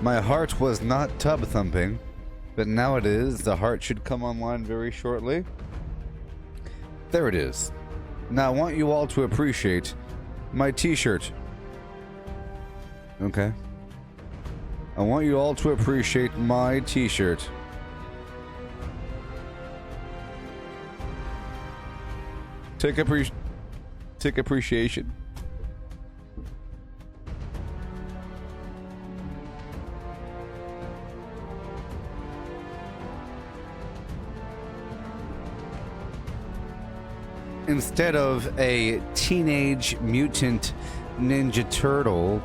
My heart was not tub thumping, but now it is. The heart should come online very shortly. There it is. Now I want you all to appreciate my t-shirt. Okay. I want you all to appreciate my t-shirt. Take appreciation. Instead of a teenage mutant ninja turtle,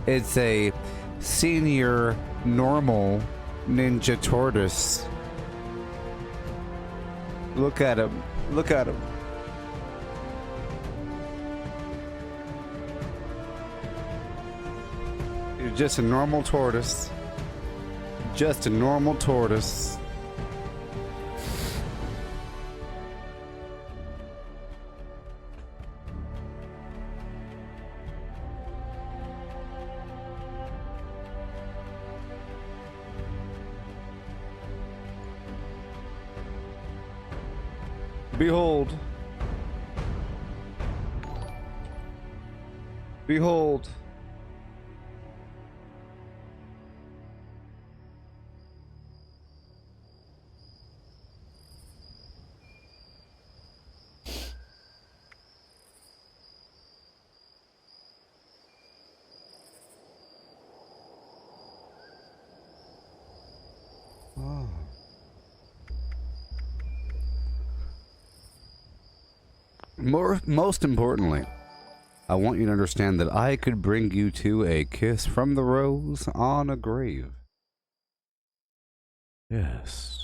it's a senior normal ninja tortoise. Look at him. Look at him. You're just a normal tortoise. Just a normal tortoise. Behold. Behold. Oh. Most importantly, I want you to understand that I could bring you to a kiss from the rose on a grave. Yes.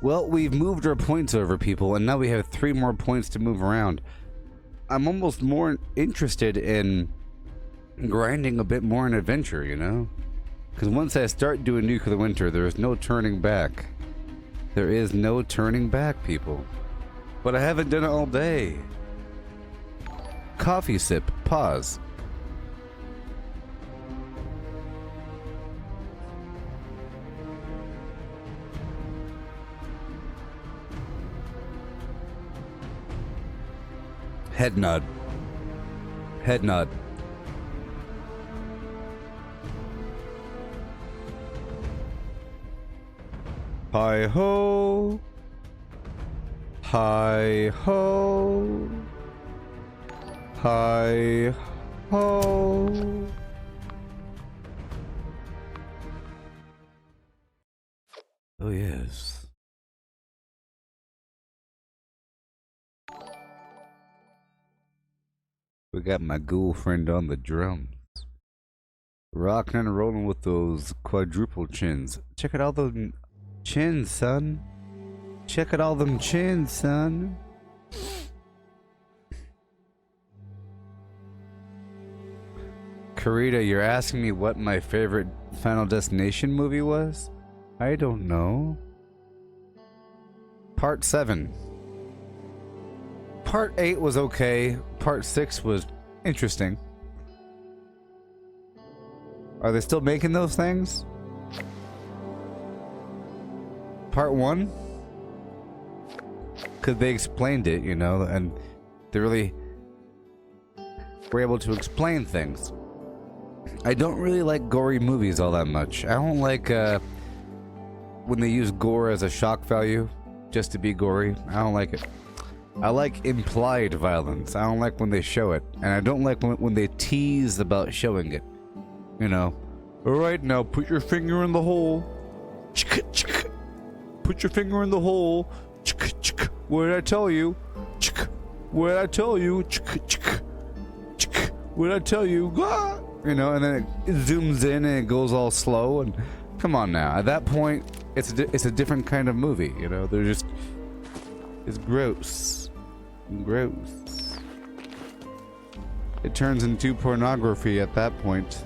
Well, we've moved our points over, people, and now we have 3 more points to move around. I'm almost more interested in grinding a bit more in adventure, you know? Because once I start doing Nuclear Winter, there's no turning back. There is no turning back, people. But I haven't done it all day. Coffee sip. Pause. Head nod. Head nod. Hi ho. Hi ho. Hi ho. Oh yes. We got my ghoul friend on the drums. Rocking and rolling with those quadruple chins. Check out all those chins, son. Check out all them chins, son. Karita, you're asking me what my favorite Final Destination movie was? I don't know. Part 7. Part 8 was okay. Part 6 was interesting. Are they still making those things? Part 1? Because they explained it, you know, and they really were able to explain things. I don't really like gory movies all that much. I don't like when they use gore as a shock value just to be gory. I don't like it. I like implied violence. I don't like when they show it. And I don't like when they tease about showing it. You know. Alright, now put your finger in the hole. Put your finger in the hole. What did I tell you? What did I tell you? What did I tell you? You know, and then it zooms in and it goes all slow. And come on now. At that point, it's a different kind of movie. You know, they're just... It's gross. Gross. It turns into pornography at that point.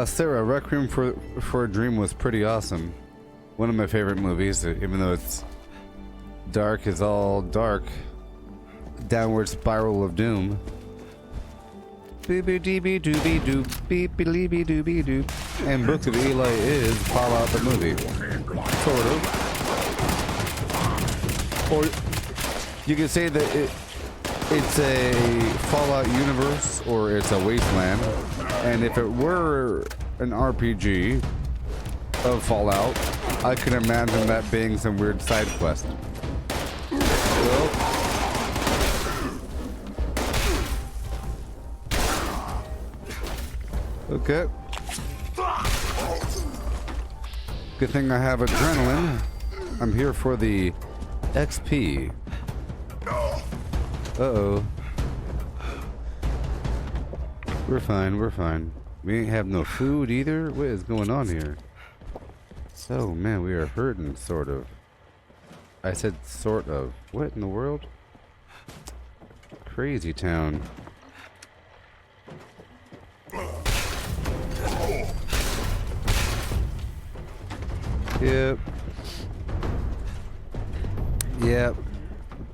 Sarah, Requiem for a Dream was pretty awesome. One of my favorite movies, even though it's dark as all dark. Downward spiral of doom. Beep-a-dee-bee-doo-bee-doo, beep-a-lee-bee-doo-bee-doo. And Book of Eli is Fallout the movie. Sort of. Or you could say that it's a Fallout universe, or it's a wasteland. And if it were an RPG of Fallout, I could imagine that being some weird side quest. Okay. Good thing I have adrenaline. I'm here for the XP. Uh-oh. We're fine, we're fine. We ain't have no food either? What is going on here? Oh man, we are hurting, sort of. I said sort of. What in the world? Crazy town. Yep. Yep.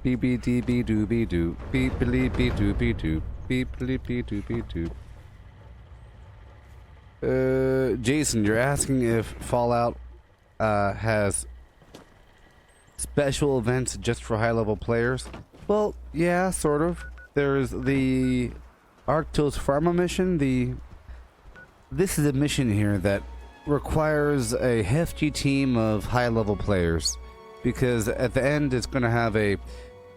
Beep-a-dee-bee-doo-bee-doo. Beep-a-lee-bee-doo-bee-doo. Beep-a-lee-bee-doo-bee-doo. Jason, you're asking if Fallout has special events just for high-level players? Well, yeah, sort of. There's the Arctos Pharma mission. This is a mission here that requires a hefty team of high-level players, because at the end it's going to have a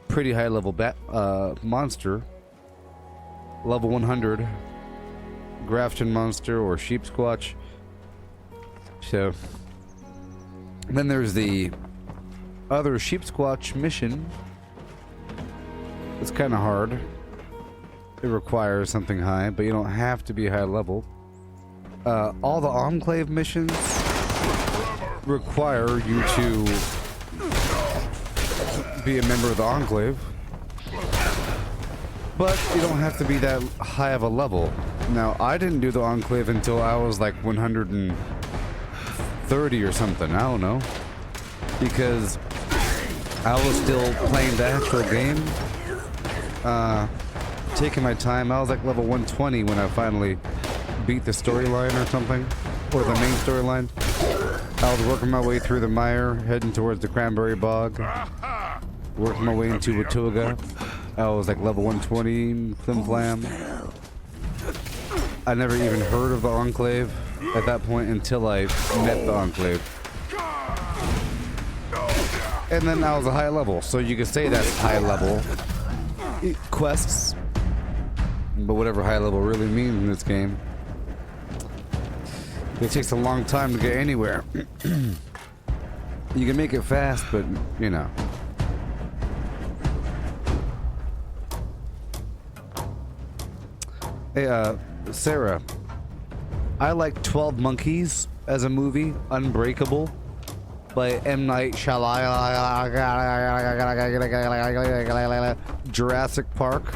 pretty high-level monster, level 100. Grafton monster or sheep squatch. So then there's the other sheep squatch mission. It's kind of hard. It requires something high, but you don't have to be high level. All the Enclave missions require you to be a member of the Enclave, but you don't have to be that high of a level. Now, I didn't do the Enclave until I was like 130 or something. I don't know. Because I was still playing the actual game. Taking my time. I was like level 120 when I finally beat the storyline or something. Or the main storyline. I was working my way through the mire, heading towards the Cranberry Bog. Working my way into Watuga. I was like level 120, flim flam. I never even heard of the Enclave at that point until I met the Enclave. And then I was a high level, so you could say that's high level quests. But whatever high level really means in this game. It takes a long time to get anywhere. You can make it fast, but you know. Hey, Sarah, I like 12 Monkeys as a movie, Unbreakable, by M. Night Shyamalan. Jurassic Park.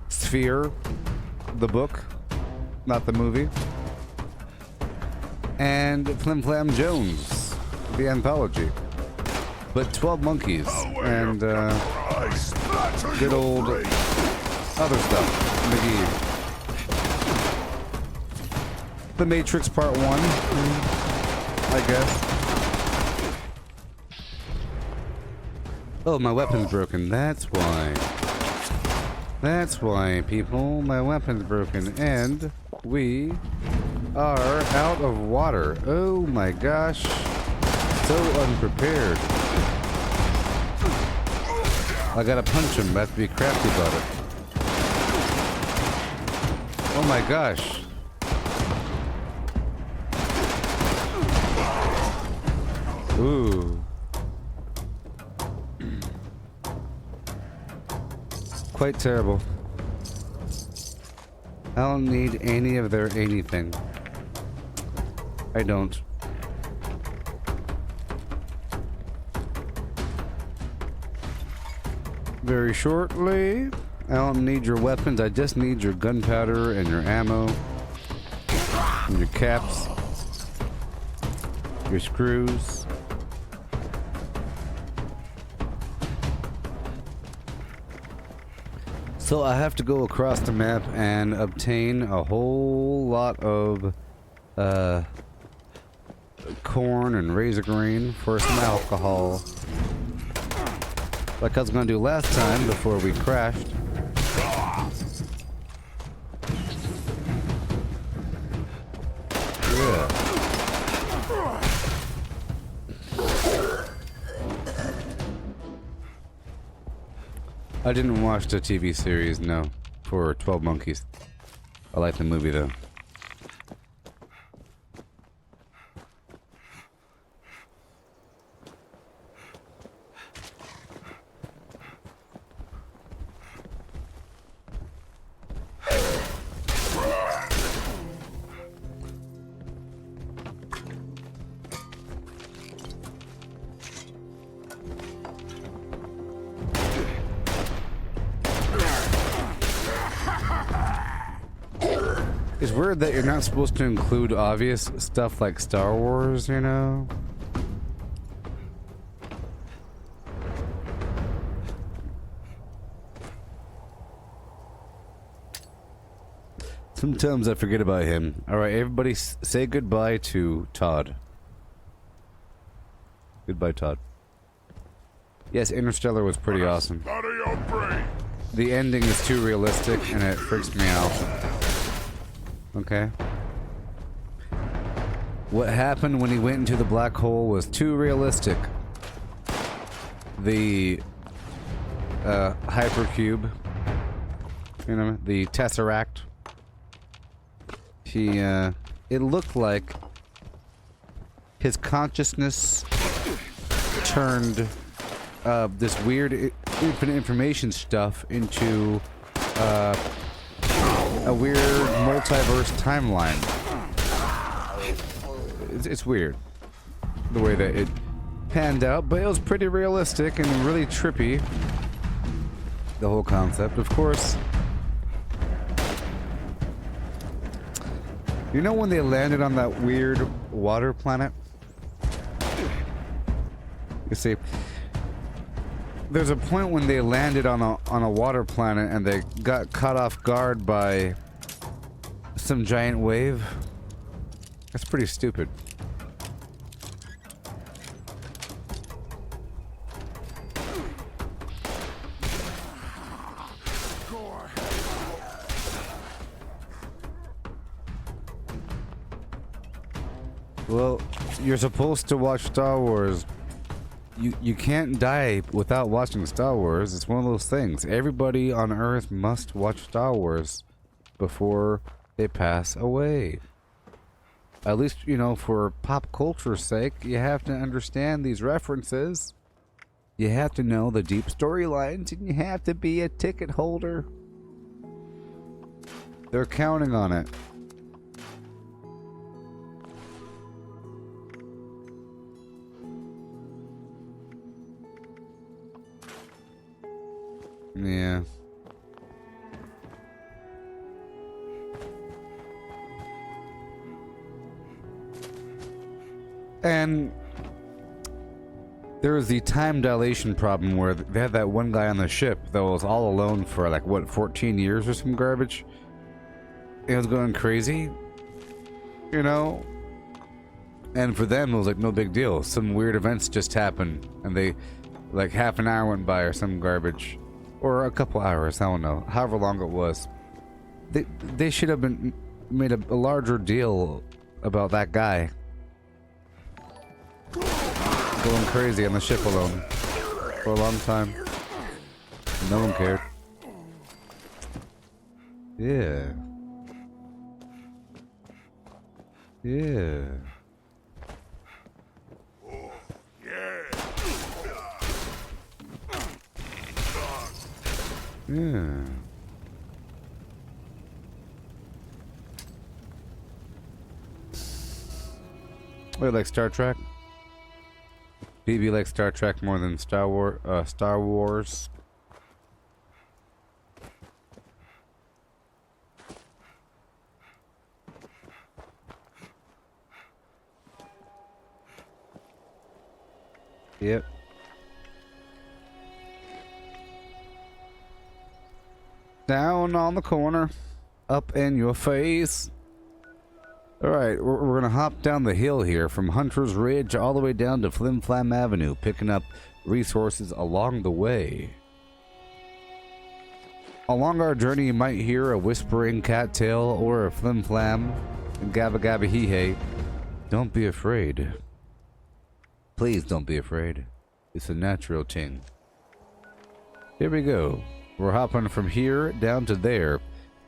Sphere, the book, not the movie. And Flim Flam Jones, the anthology. But 12 Monkeys and good old other stuff. McGee. The Matrix Part 1, I guess. Oh, my weapon's broken. That's why. That's why, people. My weapon's broken. And we are out of water. Oh my gosh. So unprepared. I gotta punch him. I have to be crafty about it. Oh my gosh. Ooh. Quite terrible. don't need any of their anything. I don't. Very shortly. I don't need your weapons, I just need your gunpowder and your ammo. And your caps. Your screws. So I have to go across the map and obtain a whole lot of corn and razor grain for some alcohol. Like I was gonna do last time before we crashed. Yeah. I didn't watch the TV series, no, for 12 Monkeys. I like the movie though. It's weird that you're not supposed to include obvious stuff like Star Wars, you know? Sometimes I forget about him. Alright, everybody say goodbye to Todd. Goodbye, Todd. Yes, Interstellar was pretty awesome. The ending is too realistic and it freaks me out. Okay. What happened when he went into the black hole was too realistic. The hypercube, you know, the tesseract. It looked like his consciousness turned this weird infinite information stuff into a weird multiverse timeline. It's weird the way that it panned out, but it was pretty realistic and really trippy. The whole concept, of course. You know when they landed on that weird water planet? You see, there's a point when they landed on a water planet and they got caught off guard by some giant wave. That's pretty stupid. Well, you're supposed to watch Star Wars. You can't die without watching Star Wars. It's one of those things. Everybody on Earth must watch Star Wars before they pass away. At least, you know, for pop culture's sake, you have to understand these references. You have to know the deep storylines, and you have to be a ticket holder. They're counting on it. Yeah. And there was the time dilation problem where they had that one guy on the ship that was all alone for like, what, 14 years or some garbage? It was going crazy, you know? And for them, it was like no big deal. Some weird events just happened, and they, like half an hour went by or some garbage. Or a couple hours, I don't know. However long it was. They should have been made a larger deal about that guy going crazy on the ship alone for a long time. No one cared. Yeah. Yeah. Yeah. Wait, like Star Trek? BB likes Star Trek more than Star Wars. Yep. Down on the corner. Up in your face. Alright, we're gonna hop down the hill here from Hunter's Ridge all the way down to Flim Flam Avenue, picking up resources along the way. Along our journey, you might hear a whispering cattail or a flim flam, gabba gabba hee hey. Don't be afraid. Please don't be afraid. It's a natural thing. Here we go. We're hopping from here down to there.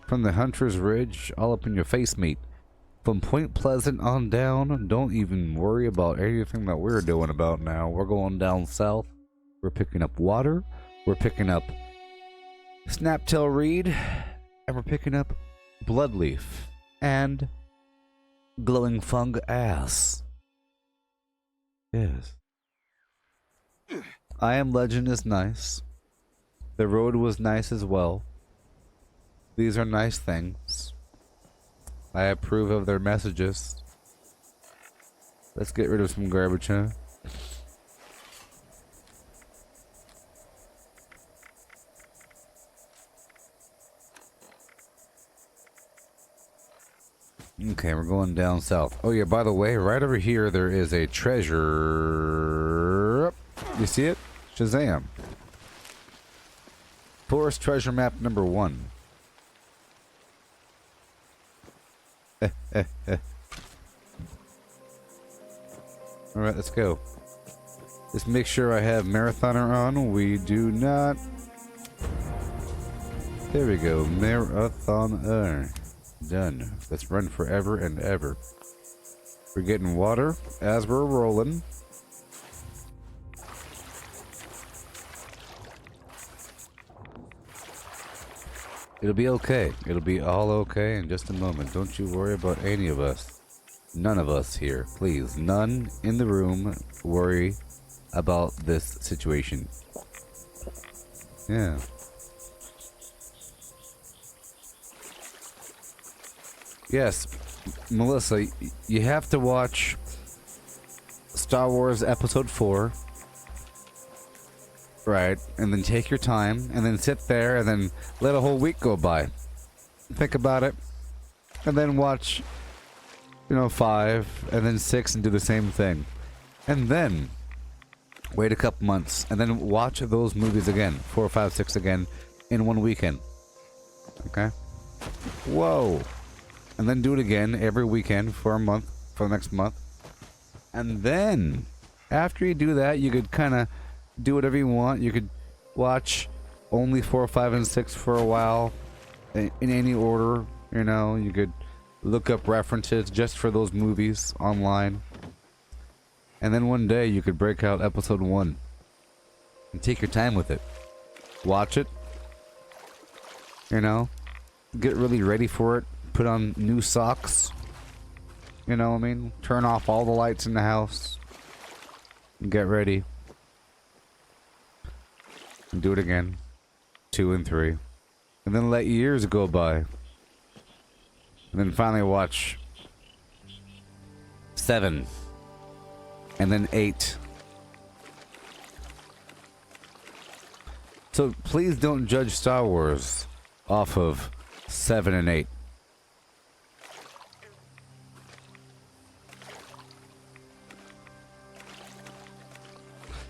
From the Hunter's Ridge, all up in your face, mate. From Point Pleasant on down, don't even worry about anything that we're doing about now. We're going down south. We're picking up water. We're picking up Snaptail Reed. And we're picking up Bloodleaf. And Glowing Fung Ass. Yes. I Am Legend is nice. The road was nice as well. These are nice things. I approve of their messages. Let's get rid of some garbage, huh? Okay, we're going down south. Oh yeah, by the way, right over here there is a treasure. You see it? Shazam. Forest treasure map number 1. Alright, let's go. Just make sure I have Marathoner on. We do not. There we go. Marathoner. Done. Let's run forever and ever. We're getting water as we're rolling. It'll be okay. It'll be all okay in just a moment. Don't you worry about any of us. None of us here. Please. None in the room worry about this situation. Yeah. Yes, Melissa, you have to watch Star Wars Episode 4. Right, and then take your time, and then sit there, and then let a whole week go by. Think about it, and then watch, 5, and then 6, and do the same thing. And then, wait a couple months, and then watch those movies again, 4, 5, 6 again, in one weekend. Okay? Whoa! And then do it again every weekend for a month, for the next month. And then, after you do that, you could kind of do whatever you want. You could watch only 4, 5, and 6 for a while in any order. You could look up references just for those movies online. And then one day you could break out episode 1 and take your time with it. Watch it. Get really ready for it. Put on new socks. You know what I mean? Turn off all the lights in the house. And get ready. And do it again. 2 and 3. And then let years go by. And then finally watch 7. And then 8. So please don't judge Star Wars off of 7 and 8.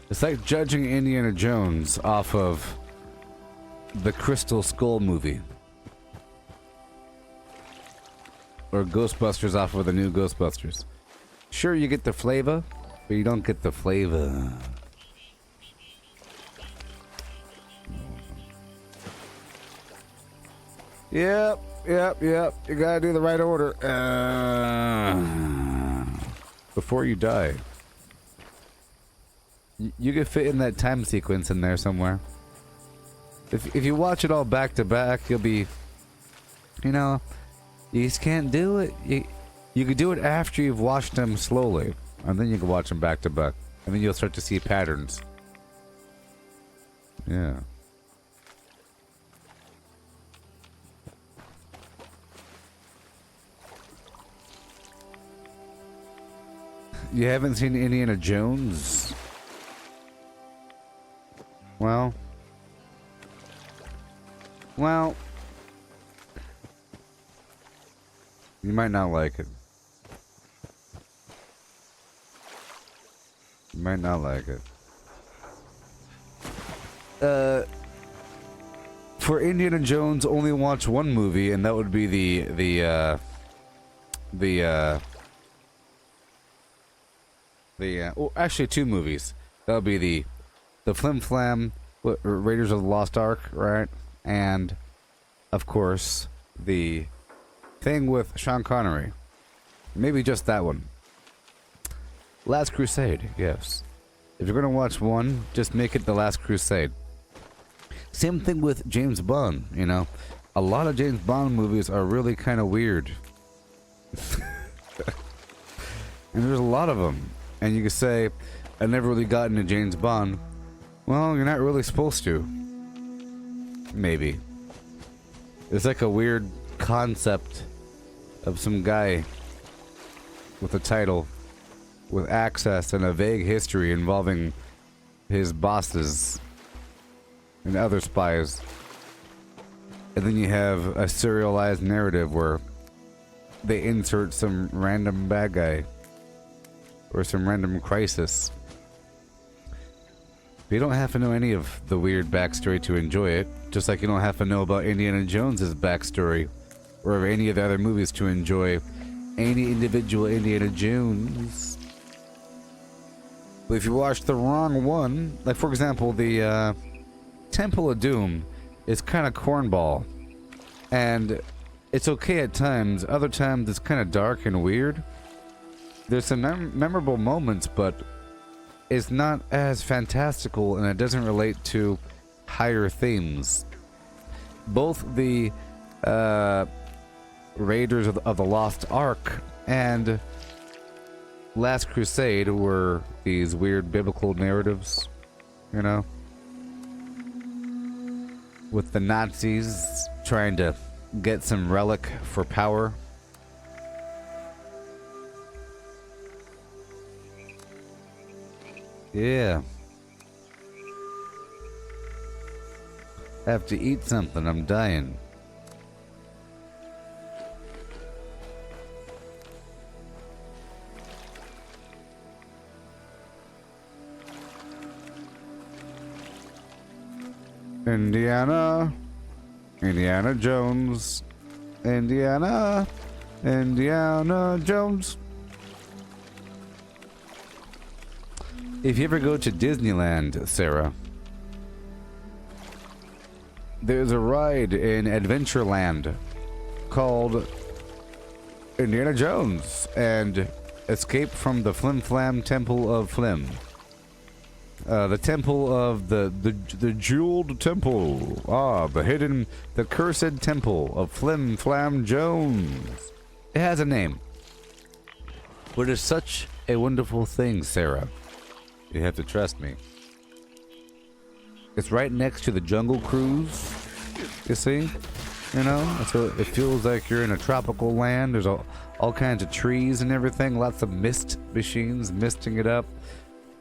It's like judging Indiana Jones off of the Crystal Skull movie. Or Ghostbusters off of the new Ghostbusters. Sure, you get the flavor, but you don't get the flavor. Yep. You gotta do the right order. Before you die. You could fit in that time sequence in there somewhere. If you watch it all back to back, you'll be, you just can't do it. You could do it after you've watched them slowly. And then you can watch them back to back. And then you'll start to see patterns. Yeah. You haven't seen Indiana Jones? Well, you might not like it. You might not like it. For Indiana Jones, only watch one movie, and that would be well, actually two movies. That would be the Flim Flam Raiders of the Lost Ark, right? And of course the thing with Sean Connery. Maybe just that one. Last Crusade, yes. If you're gonna watch one, just make it The Last Crusade. Same thing with James Bond, you know. A lot of James Bond movies are really kind of weird. And there's a lot of them. And you could say, I never really got into James Bond. Well, you're not really supposed to. Maybe. It's like a weird concept of some guy with a title, with access and a vague history involving his bosses and other spies. And then you have a serialized narrative where they insert some random bad guy or some random crisis. You don't have to know any of the weird backstory to enjoy it, just like you don't have to know about Indiana Jones's backstory or any of the other movies to enjoy any individual Indiana Jones. But if you watch the wrong one, like for example, the Temple of Doom is kind of cornball, and it's okay at times. Other times it's kind of dark and weird. There's some memorable moments, but it's not as fantastical, and it doesn't relate to higher themes. Both the Raiders of the Lost Ark and Last Crusade were these weird biblical narratives, you know, with the Nazis trying to get some relic for power. Yeah. I have to eat something, I'm dying. Indiana Jones, Indiana Jones. If you ever go to Disneyland, Sarah, there's a ride in Adventureland called Indiana Jones and Escape from the Flim Flam Temple of Flim. The temple of the jeweled temple. The cursed temple of Flim Flam Jones. It has a name, but it's such a wonderful thing, Sarah. You have to trust me. It's right next to the Jungle Cruise. You see? You know? So it feels like you're in a tropical land. There's all kinds of trees and everything. Lots of mist machines misting it up.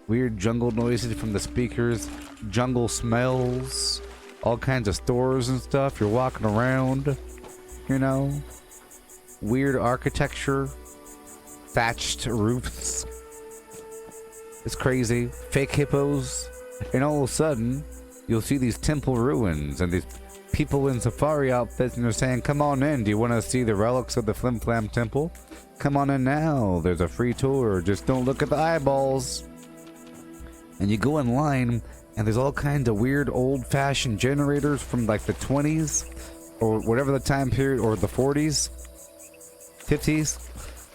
Weird jungle noises from the speakers. Jungle smells. All kinds of stores and stuff. You're walking around. You know? Weird architecture. Thatched roofs. It's crazy. Fake hippos. And all of a sudden, you'll see these temple ruins and these people in safari outfits, and they're saying, come on in. Do you want to see the relics of the Flim Flam Temple? Come on in now. There's a free tour. Just don't look at the eyeballs. And you go in line, and there's all kinds of weird old-fashioned generators from like the 20s or whatever the time period, or the 40s, 50s.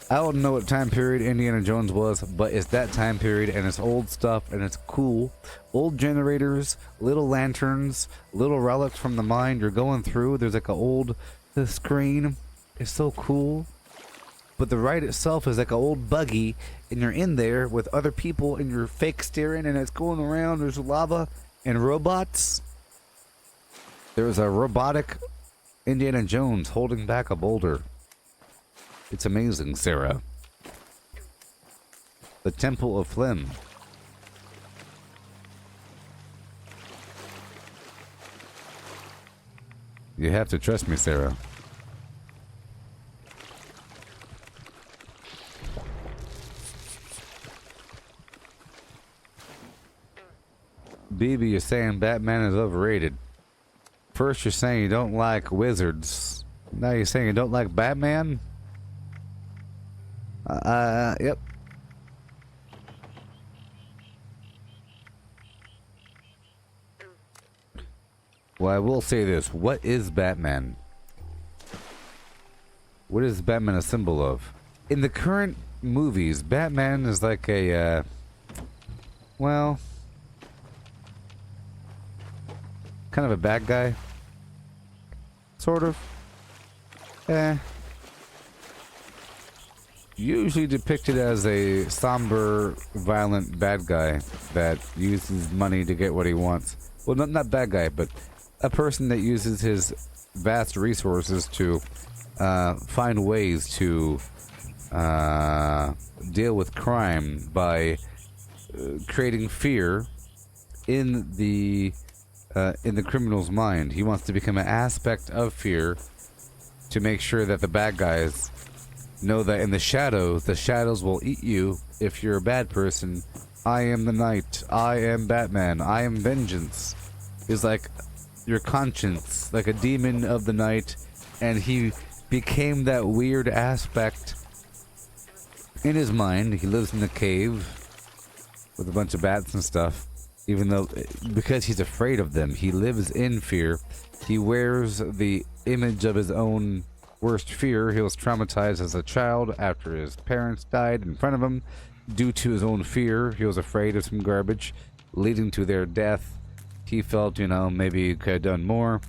I don't know what time period Indiana Jones was, but it's that time period, and it's old stuff, and it's cool. Old generators, little lanterns, little relics from the mine you're going through. There's like an old screen. It's so cool. but the ride itself is like an old buggy, and you're in there with other people, and you're fake steering, and it's going around. There's lava and robots. There's a robotic Indiana Jones holding back a boulder. It's amazing, Sarah. The Temple of Flim. You have to trust me, Sarah. BB, you're saying Batman is overrated. First you're saying you don't like wizards. Now you're saying you don't like Batman? Yep. Well, I will say this. What is Batman? What is Batman a symbol of? In the current movies, Batman is like a, well, kind of a bad guy. Sort of. Usually depicted as a somber, violent bad guy that uses money to get what he wants. Well, not bad guy, but a person that uses his vast resources to find ways to deal with crime by creating fear in the criminal's mind. He wants to become an aspect of fear to make sure that the bad guys know that in the shadows will eat you if you're a bad person. I am the night. I am Batman. I am vengeance. Is like your conscience, like a demon of the night, and he became that weird aspect in his mind. He lives in a cave with a bunch of bats and stuff, even though, because he's afraid of them, he lives in fear. He wears the image of his own worst fear. He was traumatized as a child after his parents died in front of him. Due to his own fear, he was afraid of some garbage, leading to their death. He felt, you know, maybe he could have done more.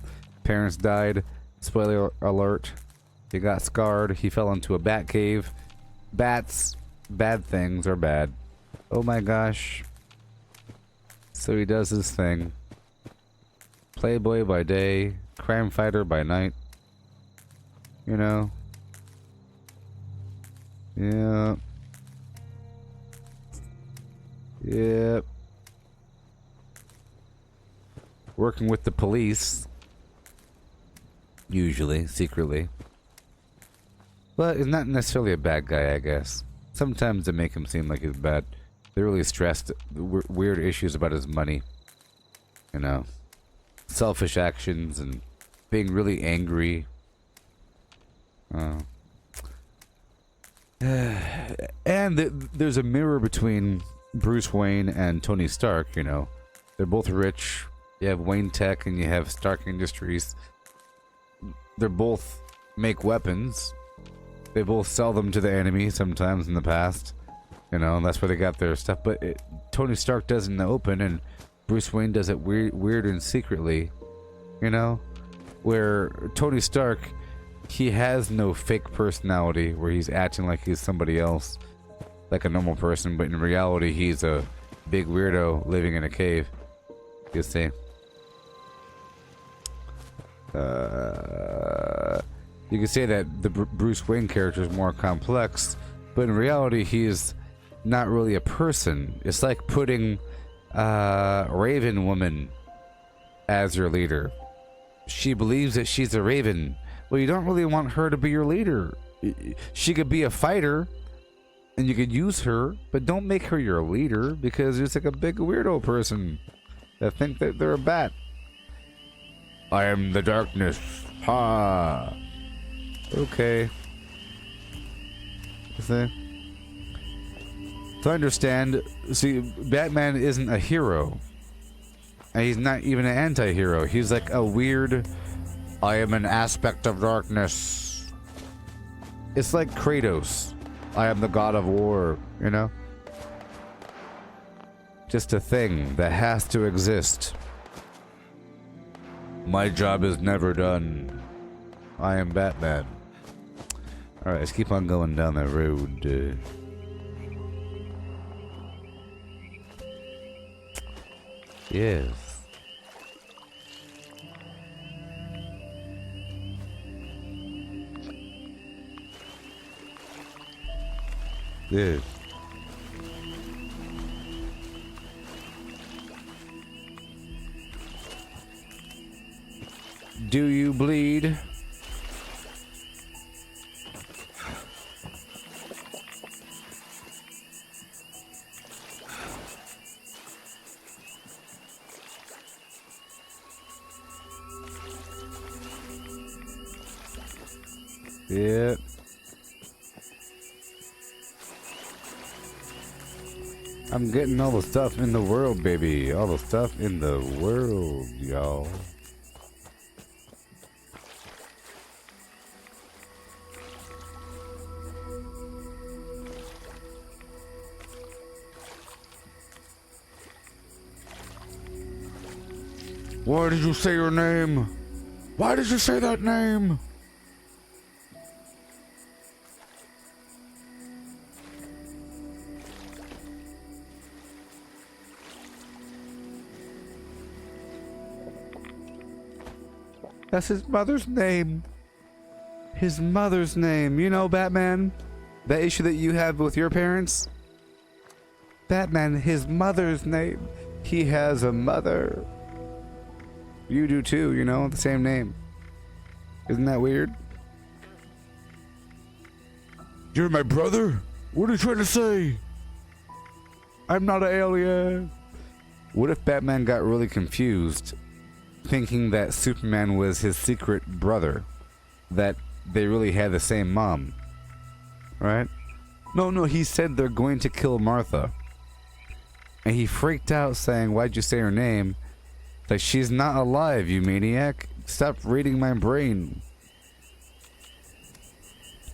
Parents died. Spoiler alert. He got scarred. He fell into a bat cave. Bats, bad things are bad. Oh my gosh. So he does his thing. Playboy by day, crime fighter by night. You know? Yeah. Yep. Working with the police. Usually, secretly. But he's not necessarily a bad guy, I guess. Sometimes they make him seem like he's bad. They're really stressed. Weird issues about his money. You know? Selfish actions and being really angry. And there's a mirror between Bruce Wayne and Tony Stark, you know. They're both rich. You have Wayne Tech and you have Stark Industries. They both make weapons. They both sell them to the enemy sometimes in the past. You know, and that's where they got their stuff. But Tony Stark does it in the open, and Bruce Wayne does it weird and secretly. You know? Where Tony Stark, he has no fake personality where he's acting like he's somebody else, like a normal person, but in reality he's a big weirdo living in a cave. You see? You can say that the Bruce Wayne character is more complex, but in reality he's not really a person. It's like putting Raven Woman as your leader. She believes that she's a Raven. Well, you don't really want her to be your leader. She could be a fighter, and you could use her, but don't make her your leader, because it's like a big weirdo person that think that they're a bat. I am the darkness. Ha! Okay. See? To understand, see, Batman isn't a hero. And he's not even an anti-hero. He's like a weird... I am an aspect of darkness. It's like Kratos. I am the god of war, you know? Just a thing that has to exist. My job is never done. I am Batman. Alright, let's keep on going down that road. Yes. Yes. Do you bleed? Yeah. I'm getting all the stuff in the world, baby. All the stuff in the world, y'all. Why did you say your name? Why did you say that name? That's his mother's name. His mother's name. You know, Batman? That issue that you have with your parents? Batman, his mother's name. He has a mother. You do too, you know, the same name. Isn't that weird? You're my brother? What are you trying to say? I'm not an alien. What if Batman got really confused, thinking that Superman was his secret brother? That they really had the same mom. Right? No, he said they're going to kill Martha. And he freaked out saying, why'd you say her name? Like, she's not alive, you maniac. Stop reading my brain.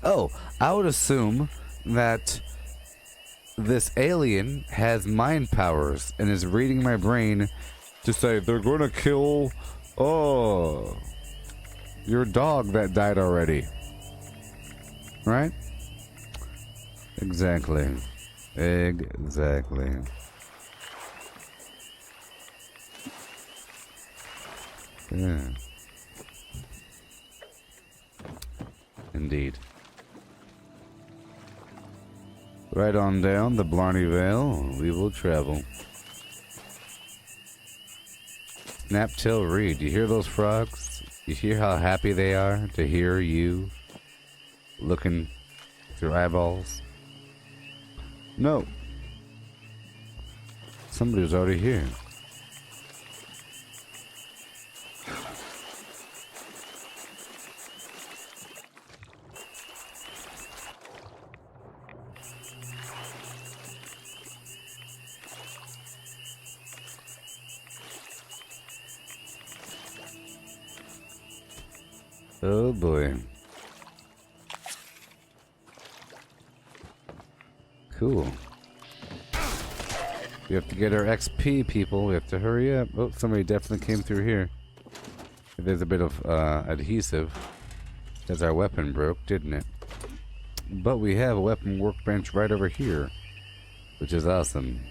Oh, I would assume that this alien has mind powers and is reading my brain to say they're gonna kill, oh, your dog that died already. Right? Exactly. Exactly. Yeah. Indeed. Right on down the Blarney Vale, we will travel. Snaptail Reed, you hear those frogs? You hear how happy they are to hear you looking through eyeballs? No. Somebody was already here. Oh boy. Cool. We have to get our XP, people. We have to hurry up. Oh, somebody definitely came through here. There's a bit of adhesive. Because our weapon broke, didn't it? But we have a weapon workbench right over here. Which is awesome.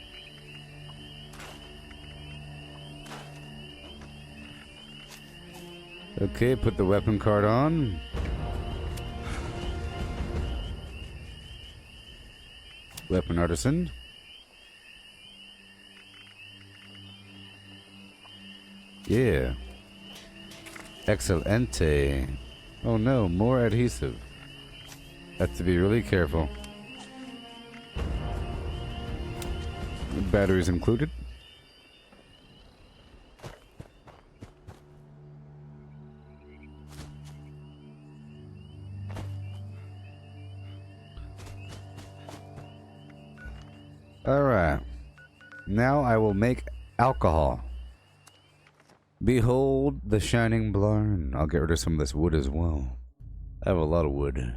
Okay, put the weapon card on. Weapon artisan. Yeah. Excelente. Oh no, more adhesive. Have to be really careful. Batteries included. Alright. Now I will make alcohol. Behold the shining Blarn. I'll get rid of some of this wood as well. I have a lot of wood in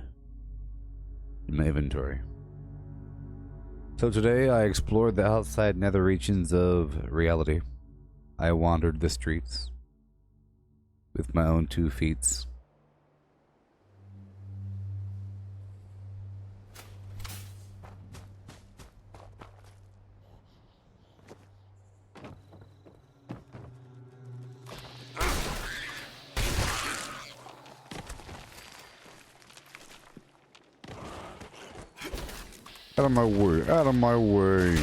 my inventory. So today I explored the outside nether regions of reality. I wandered the streets with my own 2 feet. Out of my way. Out of my way.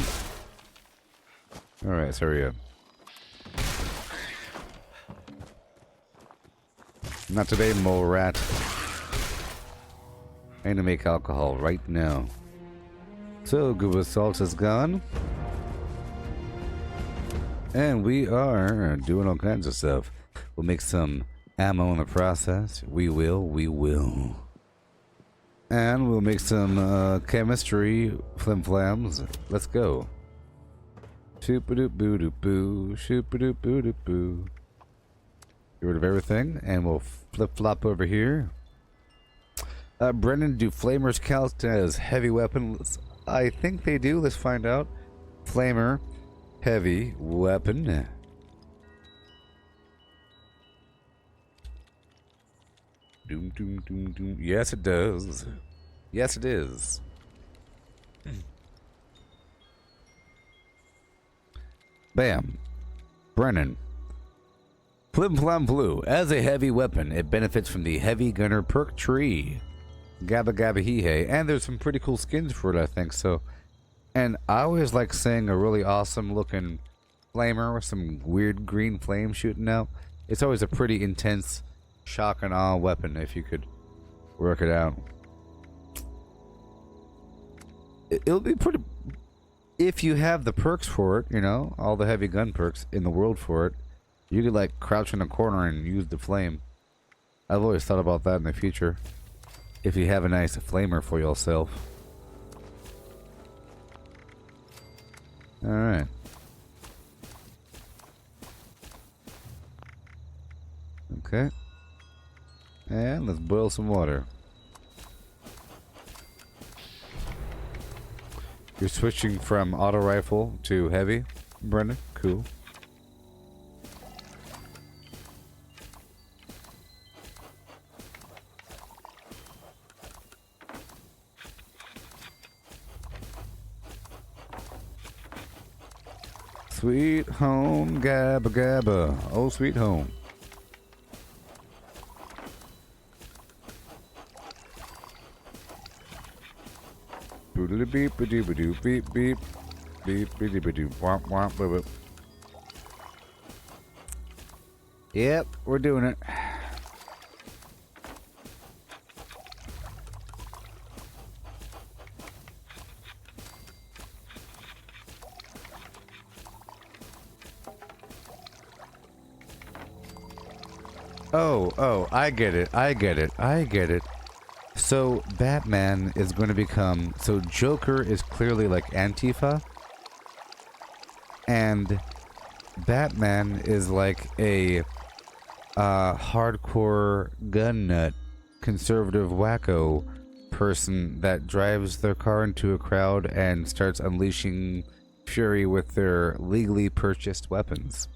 Alright, sorry. Not today, mole rat. I need to make alcohol right now. So, Goober Salt is gone. And we are doing all kinds of stuff. We'll make some ammo in the process. We will. And we'll make some chemistry flim-flams. Let's go. Shoop-a-doop-boo-doop-boo. Shoop-a-doop-boo-doop-boo. Get rid of everything, and we'll flip-flop over here. Brennan, do flamers count as heavy weapons? I think they do. Let's find out. Flamer, heavy weapon. Doom, doom, doom, doom. Yes, it does. Yes, it is. Bam. Brennan. Flim Flam Flu. As a heavy weapon, it benefits from the Heavy Gunner perk tree. Gabba Gabba Hee Hey. And there's some pretty cool skins for it, I think. So, and I always like seeing a really awesome looking flamer with some weird green flame shooting out. It's always a pretty intense shock and awe weapon if you could work it out. It'll be pretty... If you have the perks for it, you know, all the heavy gun perks in the world for it, you could like crouch in a corner and use the flame. I've always thought about that in the future. If you have a nice flamer for yourself. Alright. Okay. And let's boil some water. You're switching from auto rifle to heavy, Brendan? Cool. Sweet home, gabba gabba. Oh, sweet home. Boodly beep, ba doo ba doo, beep, beep, beep, beep, ba doo, womp, womp, boop, boop. Yep, we're doing it. Oh, I get it. So, Batman is going to become... So, Joker is clearly like Antifa. And Batman is like a hardcore gun nut, conservative wacko person that drives their car into a crowd and starts unleashing fury with their legally purchased weapons.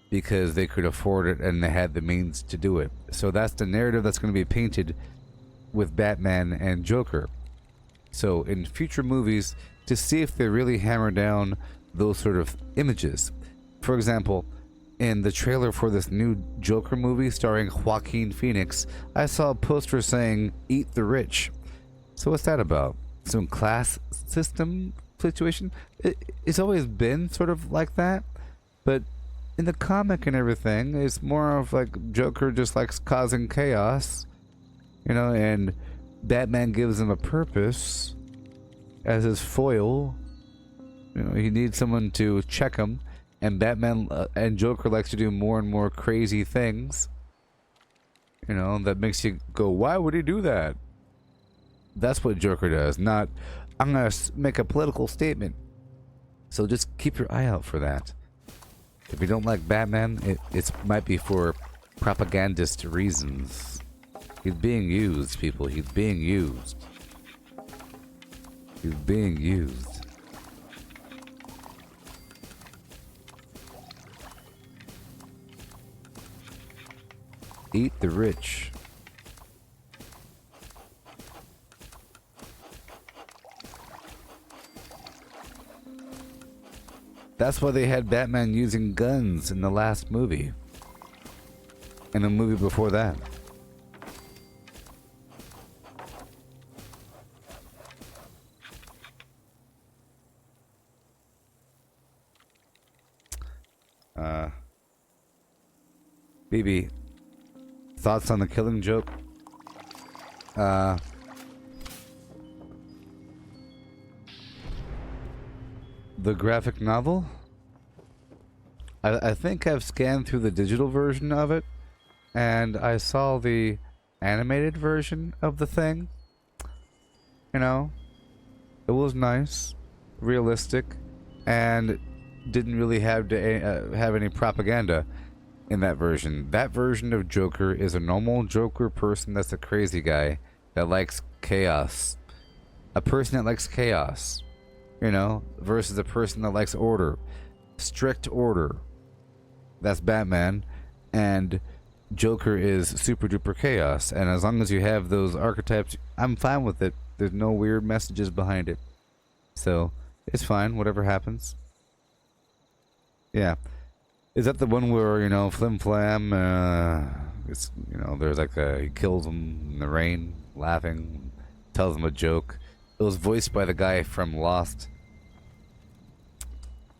Because they could afford it and they had the means to do it. So that's the narrative that's going to be painted with Batman and Joker. So in future movies, to see if they really hammer down those sort of images. For example, in the trailer for this new Joker movie starring Joaquin Phoenix, I saw a poster saying, "Eat the rich." So what's that about? Some class system situation? It's always been sort of like that, but in the comic and everything, it's more of like Joker just likes causing chaos, you know, and Batman gives him a purpose as his foil. You know, he needs someone to check him, and Batman and Joker likes to do more and more crazy things. You know, that makes you go, why would he do that? That's what Joker does, not, I'm gonna make a political statement. So just keep your eye out for that. If you don't like Batman, it might be for propagandist reasons. He's being used, people. He's being used. He's being used. Eat the rich. That's why they had Batman using guns in the last movie. And the movie before that. BB, thoughts on the Killing Joke? The graphic novel? I think I've scanned through the digital version of it, and I saw the animated version of the thing. You know, it was nice, realistic, and didn't really have to have any propaganda in that version. That version of Joker is a normal Joker person that's a crazy guy that likes chaos. A person that likes chaos, you know, versus a person that likes order. Strict order. That's Batman, and Joker is super duper chaos. And as long as you have those archetypes, I'm fine with it. There's no weird messages behind it, so it's fine. Whatever happens. Yeah, is that the one where, you know, Flim Flam? It's, you know, there's like he kills him in the rain, laughing, tells him a joke. It was voiced by the guy from Lost.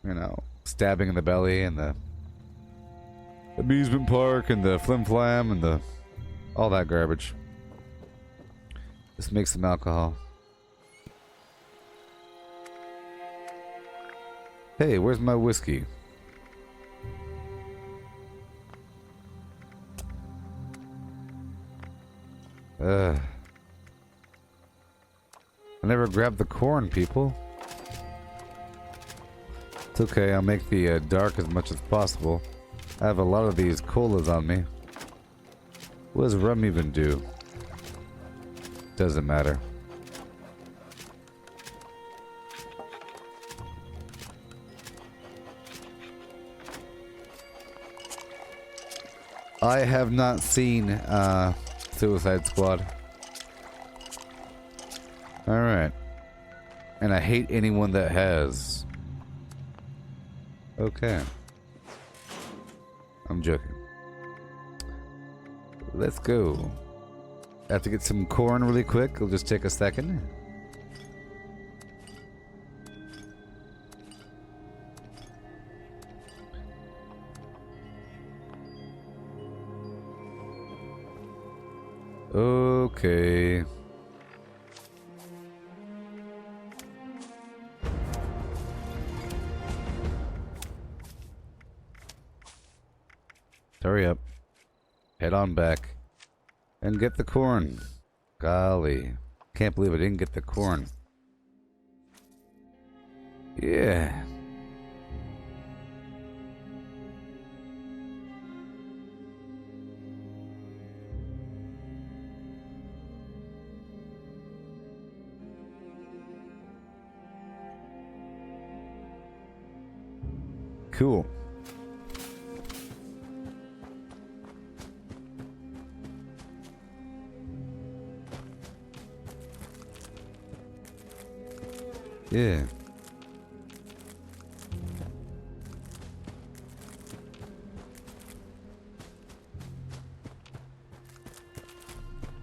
You know, stabbing in the belly and the amusement park and the Flim Flam and the all that garbage. Just make some alcohol. Hey, where's my whiskey? I never grabbed the corn, people. It's okay, I'll make the dark as much as possible. I have a lot of these colas on me. What does rum even do? Doesn't matter. I have not seen Suicide Squad. Alright. And I hate anyone that has. Okay. I'm joking. Let's go. I have to get some corn really quick. It'll just take a second. Okay. Hurry up. Head on back. And get the corn. Golly. Can't believe I didn't get the corn. Yeah. Cool. Yeah.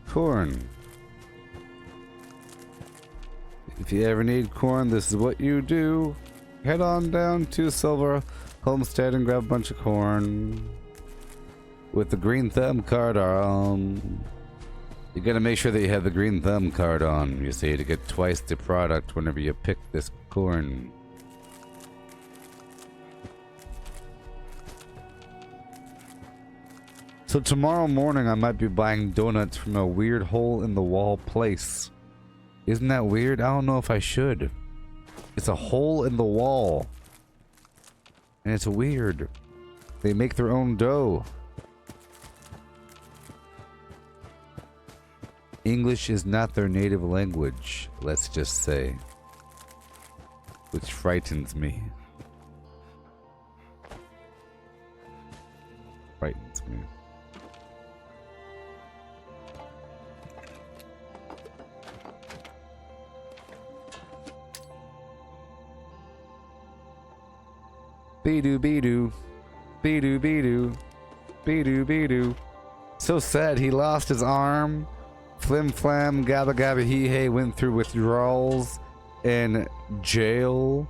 Corn. If you ever need corn, this is what you do. Head on down to Silver Homestead and grab a bunch of corn. With the green thumb card on. You gotta make sure that you have the green thumb card on, you see, to get twice the product whenever you pick this corn. So tomorrow morning I might be buying donuts from a weird hole in the wall place. Isn't that weird? I don't know if I should. It's a hole in the wall. And it's weird. They make their own dough. English is not their native language, let's just say. Which frightens me. Frightens me. Be-doo, be-doo. Be-doo, be-doo. Be-doo, be-doo. So sad he lost his arm. Flim Flam Gabba Gabba Hee Hey went through withdrawals in jail.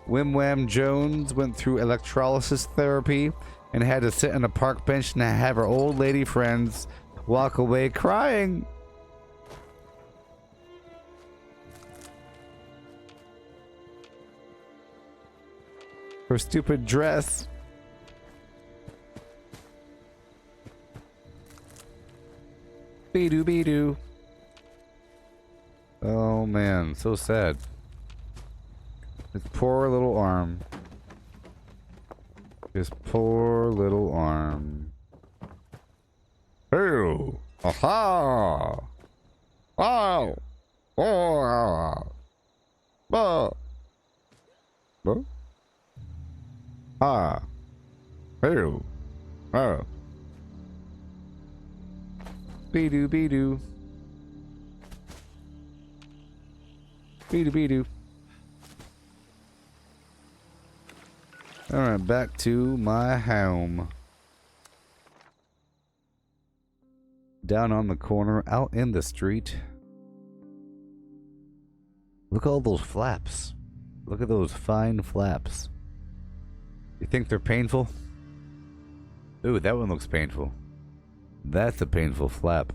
Wim Wham Jones went through electrolysis therapy and had to sit on a park bench and have her old lady friends walk away crying. Her stupid dress. Be-doo, be-doo. Oh man, so sad. His poor little arm. His poor little arm. Hey! Aha! Oh! Oh! Oh! Oh! Ah! Hey! Oh! Be-doo, be-doo. Be-doo, be-doo. Alright, back to my home. Down on the corner, out in the street. Look at all those flaps. Look at those fine flaps. You think they're painful? Ooh, that one looks painful. That's a painful flap.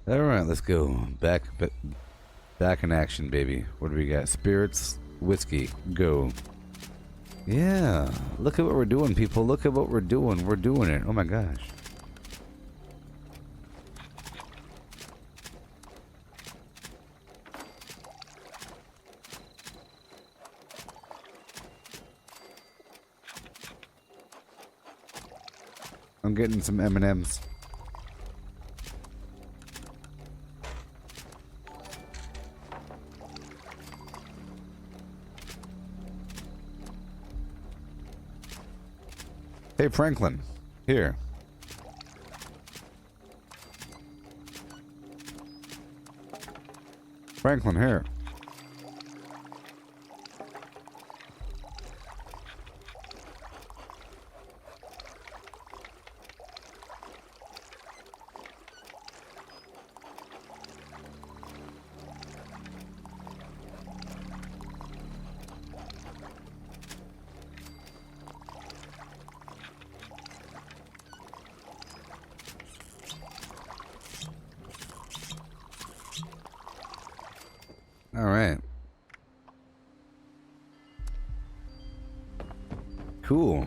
All right, let's go. Back in action, baby. What do we got? Spirits, whiskey, go. Yeah, look at what we're doing, people. Look at what we're doing. We're doing it. Oh my gosh. I'm getting some M&Ms. Hey, Franklin. Here. Franklin, here. All right. Cool.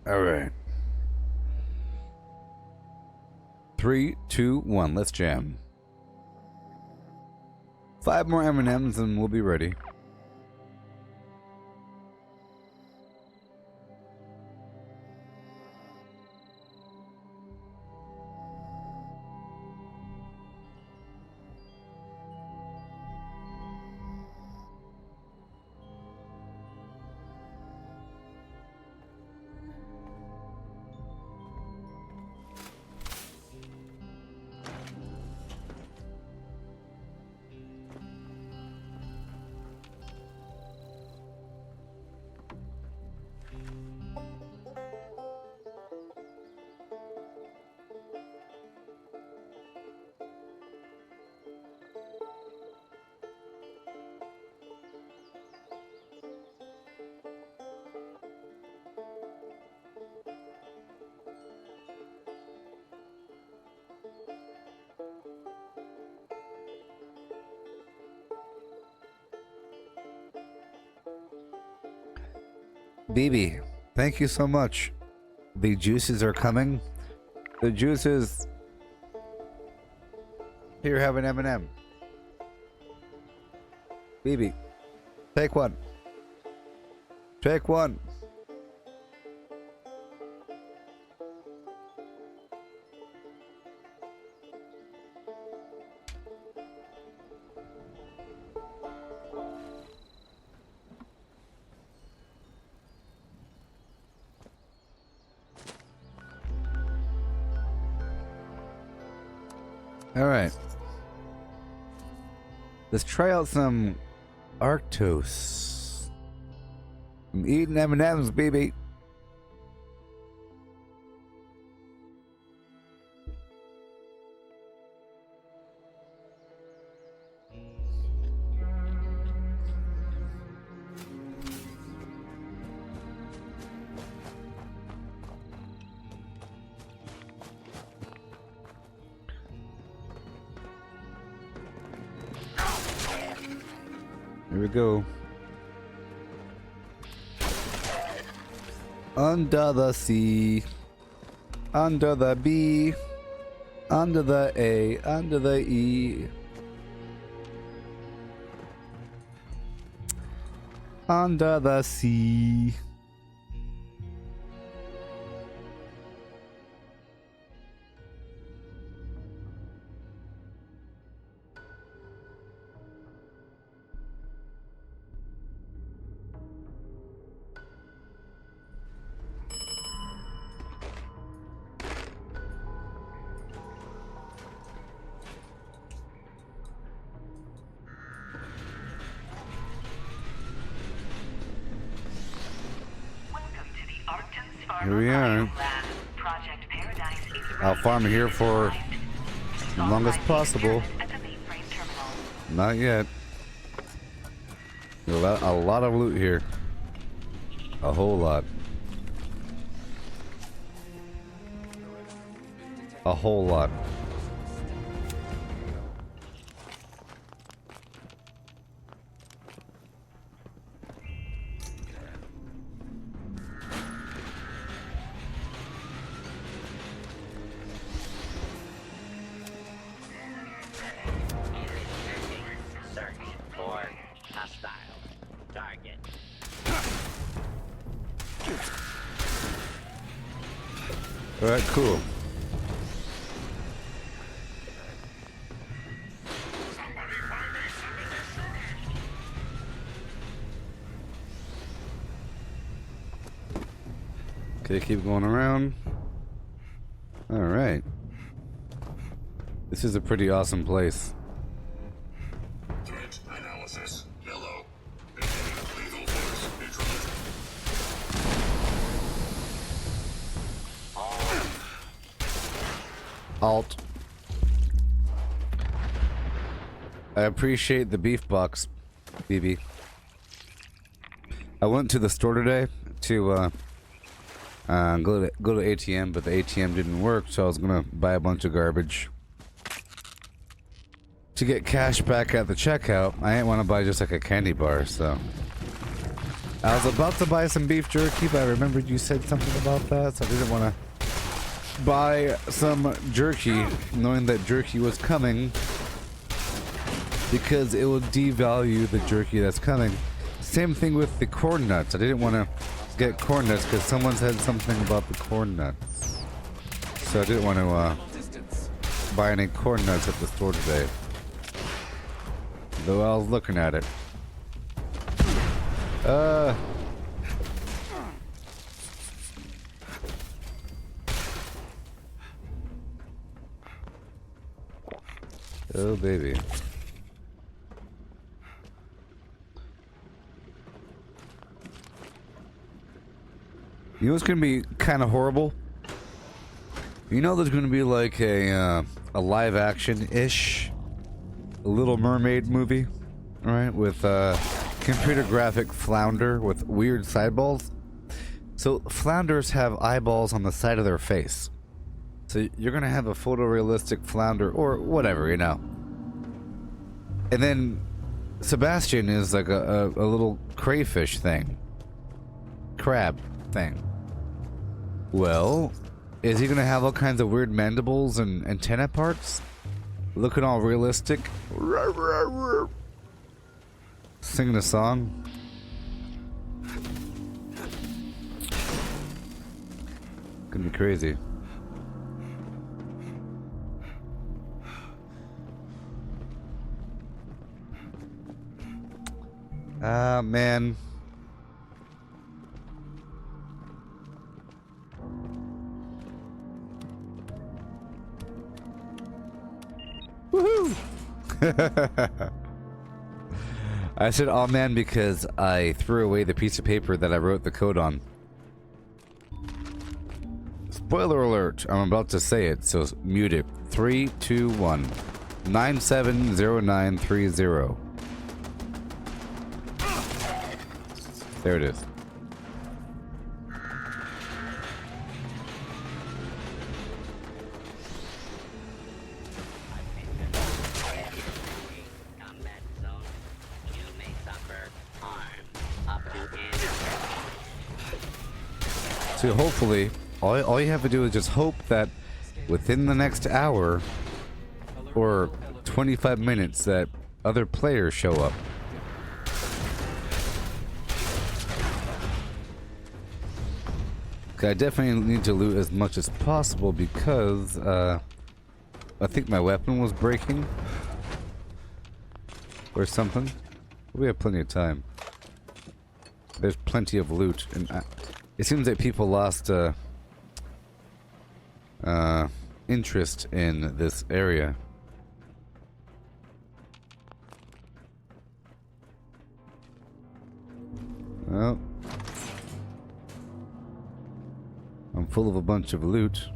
All right. 3, 2, 1. Let's jam. 5 more M&Ms and we'll be ready. BB, thank you so much. The juices are coming. The juices Here, have an M&M. BB, take one. Take one. All right. Let's try out some Arctos. I'm eating M&Ms, baby. Here we go. Under the sea, under the B, under the A, under the E. Under the sea. Here we are. I'll farm here for as long as possible. Not yet. A lot of loot here. A whole lot. A whole lot. Alright, cool. Okay, keep going around. Alright. This is a pretty awesome place. Threat analysis. Yellow. Lethal force neutralized. Alt. I appreciate the beef box, BB. I went to the store today to go to ATM, but the ATM didn't work, so I was gonna buy a bunch of garbage to get cash back at the checkout. I didn't want to buy just like a candy bar, so I was about to buy some beef jerky, but I remembered you said something about that, so I didn't want to buy some jerky, knowing that jerky was coming, because it will devalue the jerky that's coming. Same thing with the corn nuts. I didn't want to get corn nuts because someone said something about the corn nuts, so I didn't want to buy any corn nuts at the store today, though I was looking at it. Oh, baby. You know what's gonna be kind of horrible? You know there's gonna be like a live action-ish Little Mermaid movie, right? With computer graphic flounder with weird sideballs. So flounders have eyeballs on the side of their face. So you're gonna have a photorealistic flounder or whatever, you know. And then Sebastian is like a little crayfish thing. Crab thing. Well, is he gonna have all kinds of weird mandibles and antenna parts? Looking all realistic. Singing a song. Gonna be crazy. Ah, man. Woohoo! I said, oh man, because I threw away the piece of paper that I wrote the code on. Spoiler alert, I'm about to say it, so mute it. 3, 2, 1. 970930. There it is. So hopefully, all you have to do is just hope that within the next hour or 25 minutes that other players show up. I definitely need to loot as much as possible because I think my weapon was breaking or something. We have plenty of time. There's plenty of loot, and it seems that people lost interest in this area. Well, I'm full of a bunch of loot.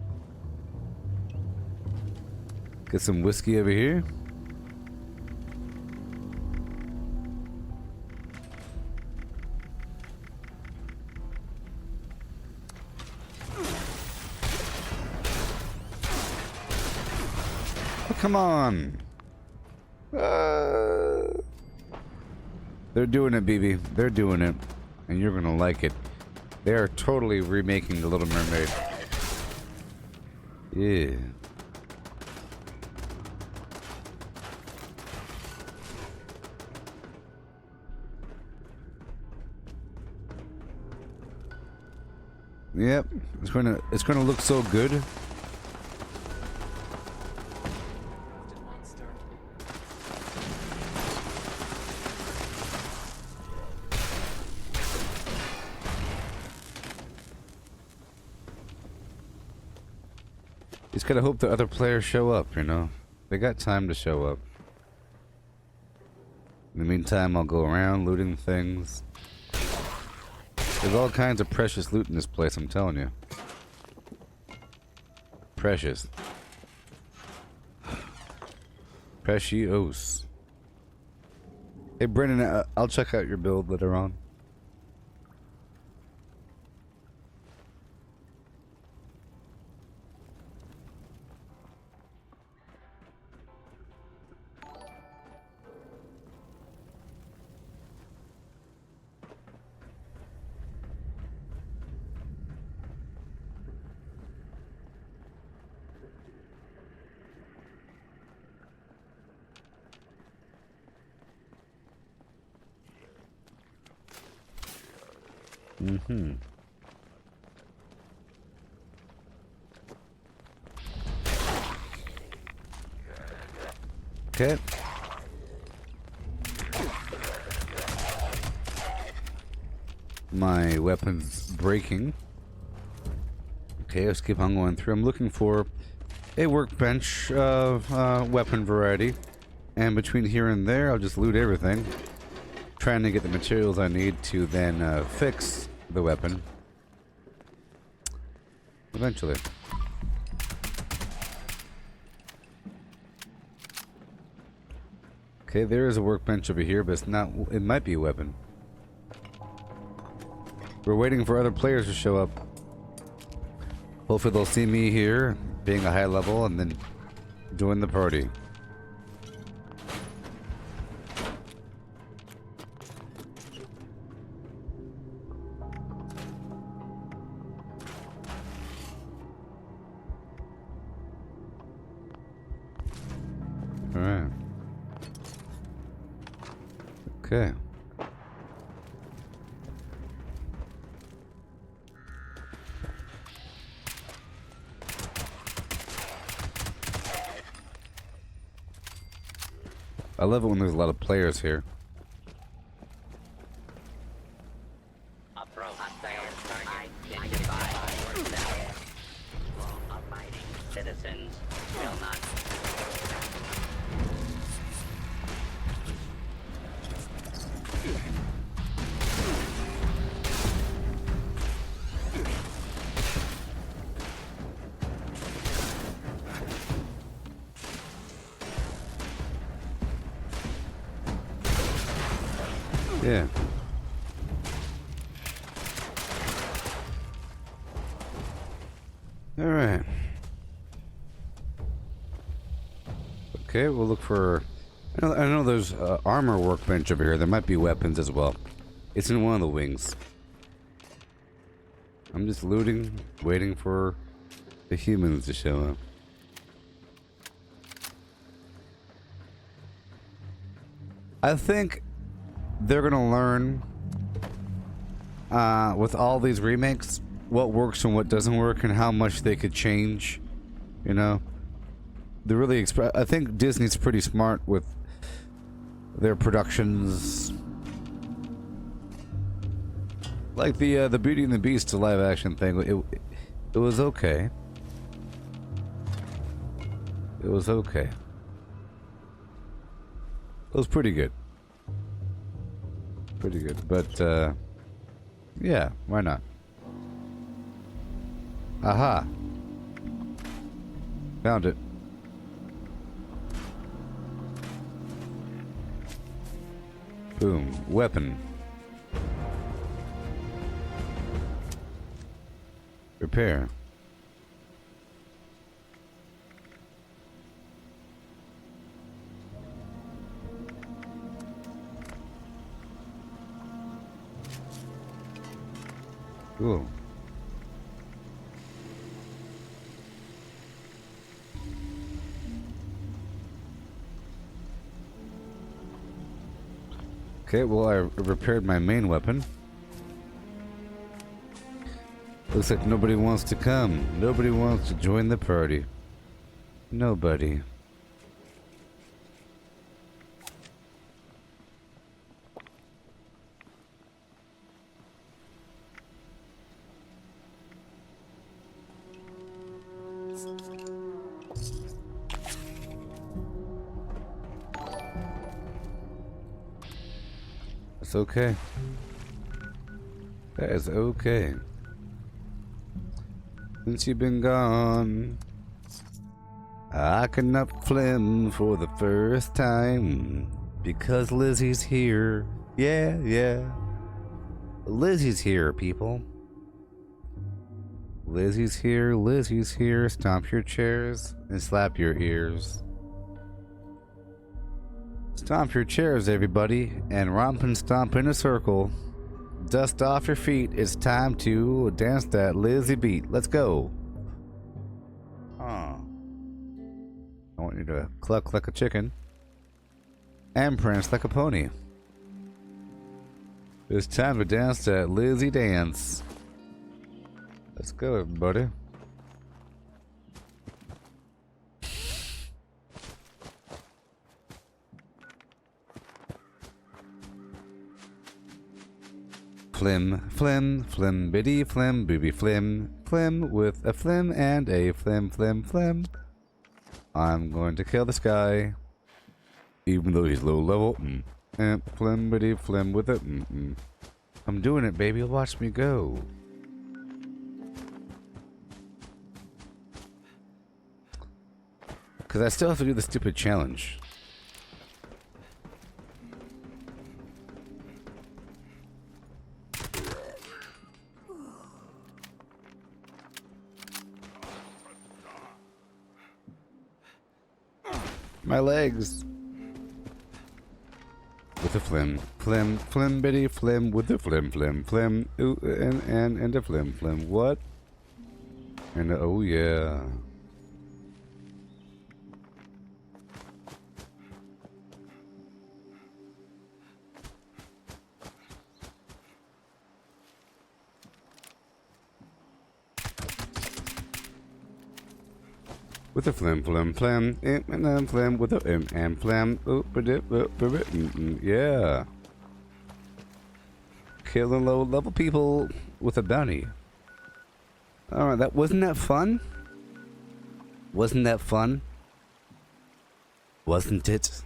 Get some whiskey over here. Oh, come on. They're doing it, BB. They're doing it. And you're gonna like it. They are totally remaking The Little Mermaid. Yeah. Yep. It's gonna look so good. Just gotta hope the other players show up, you know? They got time to show up. In the meantime, I'll go around looting things. There's all kinds of precious loot in this place, I'm telling you. Precious. Precious. Hey, Brennan, I'll check out your build later on. Mm-hmm. Okay. My weapon's breaking. Okay, let's keep on going through. I'm looking for a workbench of weapon variety. And between here and there, I'll just loot everything. Trying to get the materials I need to then fix the weapon. Eventually. Okay, there is a workbench over here, but it's not. It might be a weapon. We're waiting for other players to show up. Hopefully they'll see me here, being a high level, and then join the party. Okay. I love it when there's a lot of players here. Citizens will not. Yeah. All right. Okay, we'll look for... I know there's armor workbench over here. There might be weapons as well. It's in one of the wings. I'm just looting, waiting for the humans to show up. I think they're gonna learn with all these remakes what works and what doesn't work and how much they could change. You know, they really I think Disney's pretty smart with their productions, like the Beauty and the Beast live action thing. It was okay. It was okay. It was pretty good. Pretty good, but yeah, why not? Aha! Found it. Boom. Weapon. Repair. Cool. Okay, well, I repaired my main weapon. Looks like nobody wants to come. Nobody wants to join the party. Nobody. That's okay. That is okay. Since you've been gone, I cannot flim for the first time because Lizzie's here. Yeah, yeah. Lizzie's here, people. Lizzie's here, Lizzie's here. Stomp your chairs and slap your ears. Stomp your chairs, everybody, and romp and stomp in a circle. Dust off your feet. It's time to dance that Lizzie beat. Let's go. I want you to cluck like a chicken and prance like a pony. It's time to dance that Lizzie dance. Let's go, everybody. Flim, flim, flim, biddy, flim, booby, flim, flim, with a flim and a flim, flim, flim. I'm going to kill this guy, even though he's low level. And flim, biddy, flim, with it. I'm doing it, baby. Watch me go. Because I still have to do the stupid challenge. My legs. With a flim. Flim, flim, bitty, flim, with a flim, flim, flim. Ooh, and a flim, flim. What? And a, oh yeah. With a flim flim flam, and flam with a and flam. Yeah. Killing low level people with a bounty. Alright, that wasn't that fun? Wasn't that fun? Wasn't it?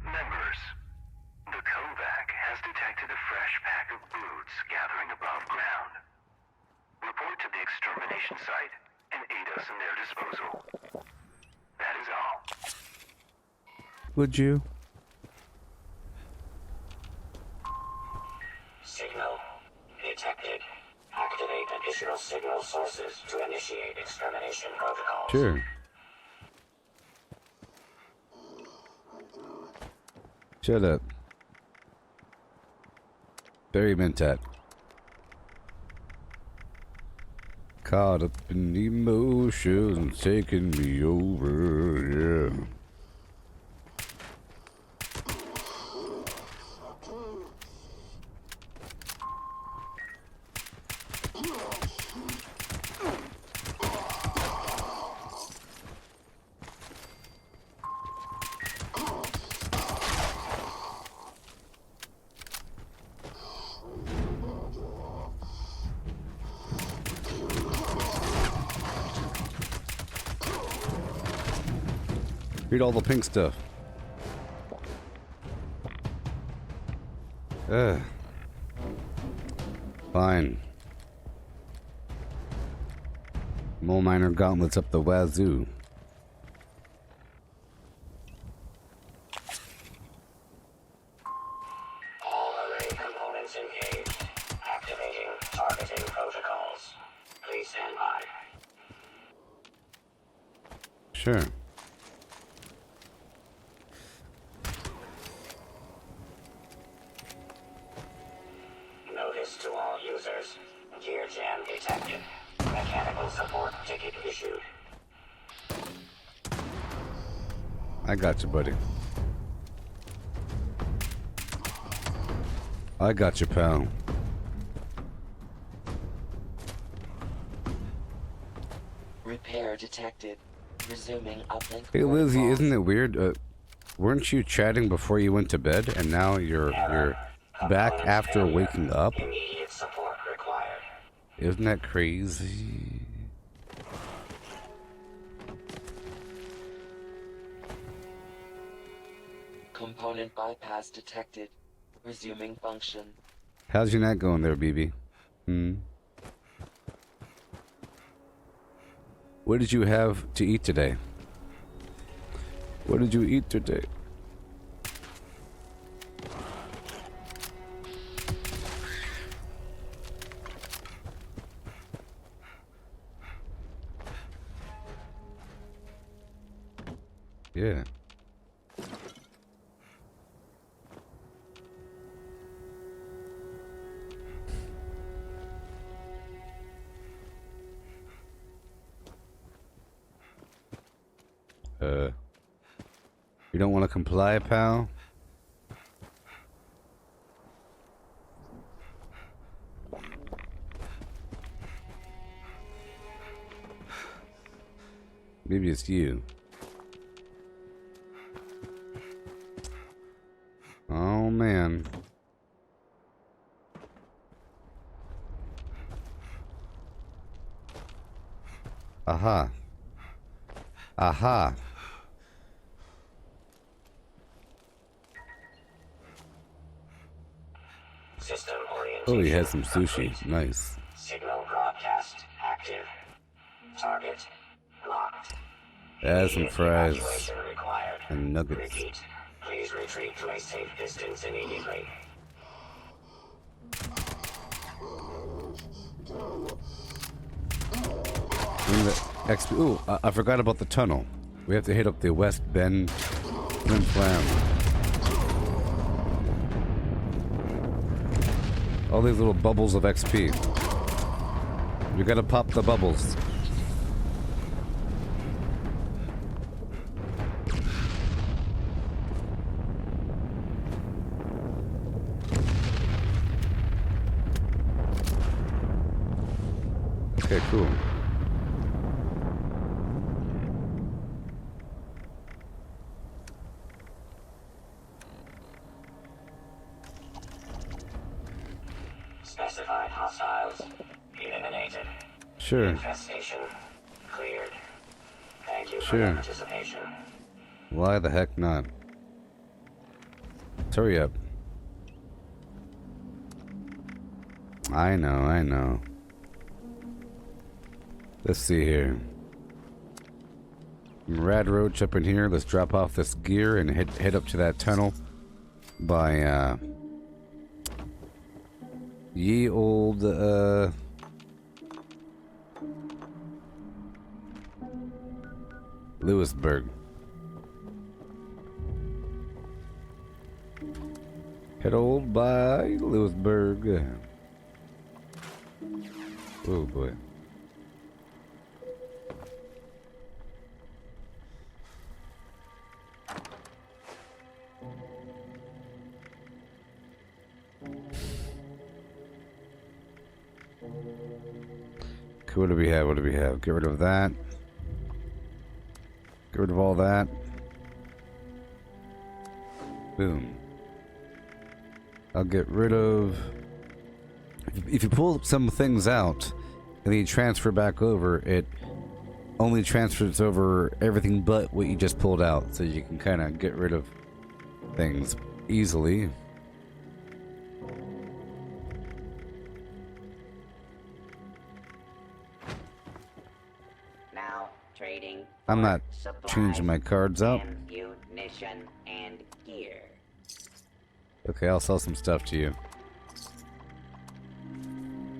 Members, the Kovac has detected a fresh pack of brutes gathering above ground. Report to the extermination site and aid us in their disposal. That is all. Would you? Signal detected. Activate additional signal sources to initiate extermination protocols. Sure. Shut up. Barry Mentat. Caught up in emotions taking me over, yeah. Read all the pink stuff. Fine. Mole miner gauntlets up the wazoo. All array components engaged. Activating targeting protocols. Please stand by. Sure. Notice to all users. Gear jam detected. Mechanical support ticket issued. I got you, buddy. I got you, pal. Repair detected. Resuming uplink. Hey Lizzie, protocols. isn't it weird? Weren't you chatting before you went to bed, and now you're back after waking up? Immediate support required. Isn't that crazy? Component bypass detected. Resuming function. How's your night going there, BB? What did you have to eat today? What did you eat today? Yeah. You don't want to comply, pal? Maybe it's you. Oh, man. Aha. Aha. System orientation. Oh, he has some sushi. complete. Nice. Signal broadcast active. Target locked. Add some Immediate fries evacuation required. and nuggets. Repeat. Please retreat to a safe distance immediately. Ooh, I forgot about the tunnel. We have to hit up the West Bend Flim Flam. All these little bubbles of XP. You gotta pop the bubbles. Okay, cool. Specified hostiles eliminated. Sure. Infestation cleared. Thank you for Sure. your participation. Why the heck not? Let's hurry up. I know. Let's see here. Rad Roach up in here. Let's drop off this gear and head up to that tunnel by ye old Lewisburg. Head old by Lewisburg. Oh boy. Okay, what do we have? What do we have? Get rid of that. Get rid of all that. Boom. I'll get rid of... If you pull some things out and then you transfer back over, it only transfers over everything but what you just pulled out, so you can kind of get rid of things easily. Now trading. I'm not supplies, changing my cards out. ammunition, and gear. Okay, I'll sell some stuff to you.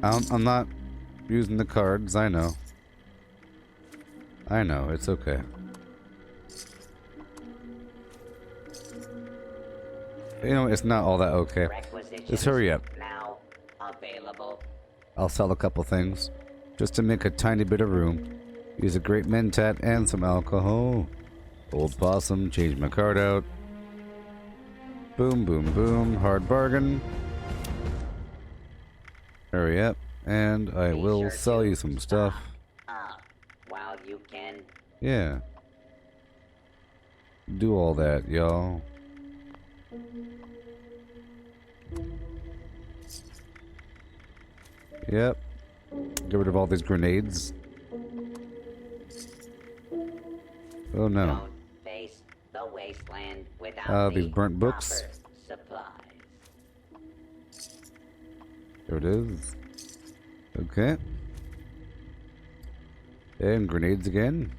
I'm not using the cards, I know. I know, it's okay. You know, it's not all that okay. Just hurry up. Now available. I'll sell a couple things, just to make a tiny bit of room. Use a great mentat and some alcohol. Old possum, change my card out. Boom, boom, boom, hard bargain. Hurry up, and I Be will sure sell to you some stuff. Up while you can. Yeah. Do all that, y'all. Yep. Get rid of all these grenades. Oh no. Don't face the wasteland without These the burnt books. proper supplies. There it is. Okay. And grenades again.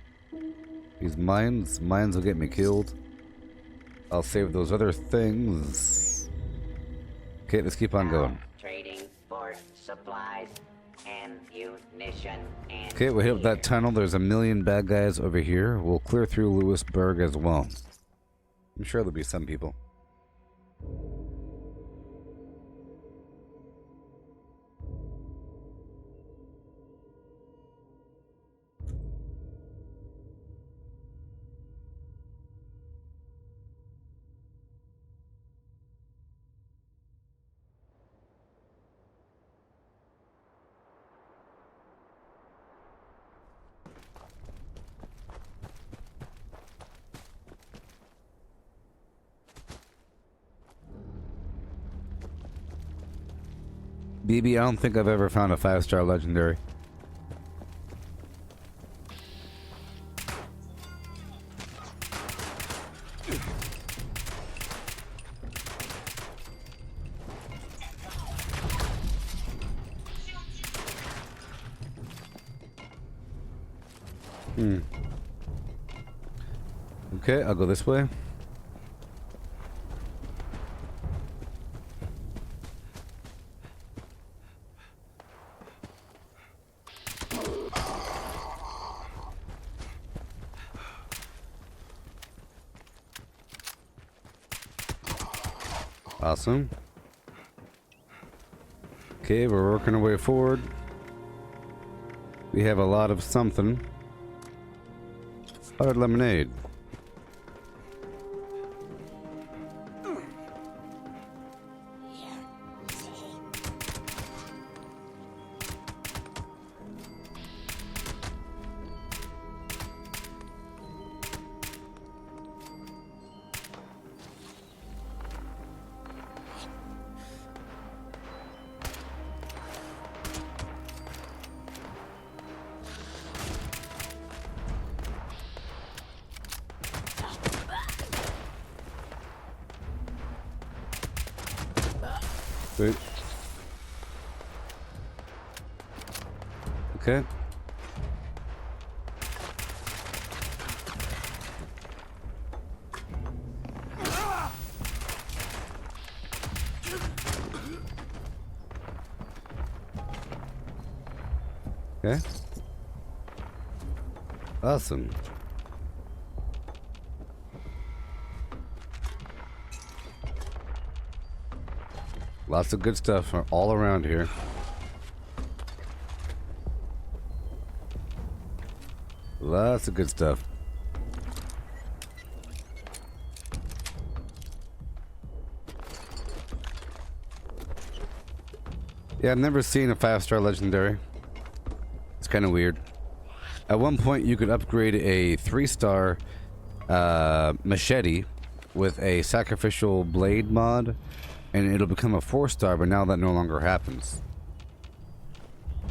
These mines will get me killed. I'll save those other things. Okay, let's keep on going. Trading for supplies, ammunition, and Okay, we'll hit up that tunnel. There's a million bad guys over here. We'll clear through Lewisburg as well. I'm sure there'll be some people. BB, I don't think I've ever found a 5-star legendary. Okay, I'll go this way. Awesome. Okay, we're working our way forward. We have a lot of something. Hard lemonade. Wait. Okay. Okay. Awesome. Lots of good stuff all around here. Lots of good stuff. Yeah, I've never seen a 5-star legendary. It's kind of weird. At one point, you could upgrade a 3-star machete with a sacrificial blade mod, and it'll become a 4-star, but now that no longer happens.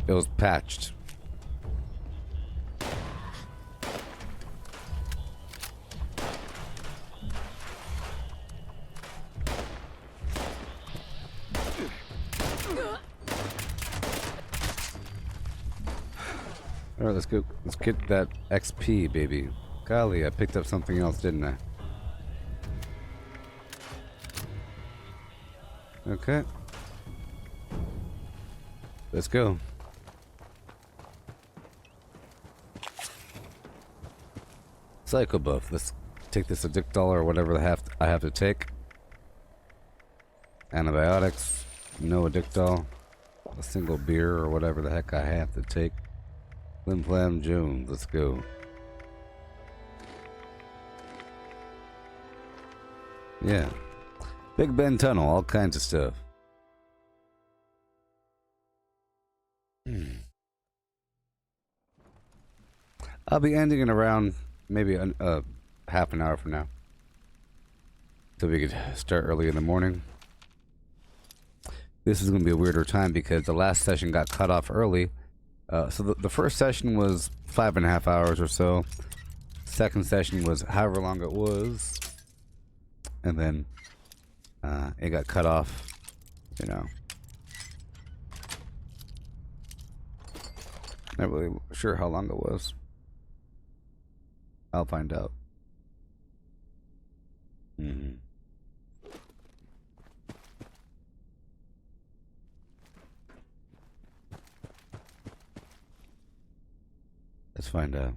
It was patched. Alright, let's go. Let's get that XP, baby. Golly, I picked up something else, didn't I? Okay. Let's go. Psycho buff. Let's take this addictol or whatever I have to take. Antibiotics. No addictol. A single beer or whatever the heck I have to take. Flim Flam Jones. Let's go. Yeah. Big Ben Tunnel. All kinds of stuff. I'll be ending in around maybe half an hour from now. So we could start early in the morning. This is going to be a weirder time because the last session got cut off early. So the first session was 5.5 hours or so. Second session was however long it was. And then it got cut off, you know. Not really sure how long it was. I'll find out. Let's find out.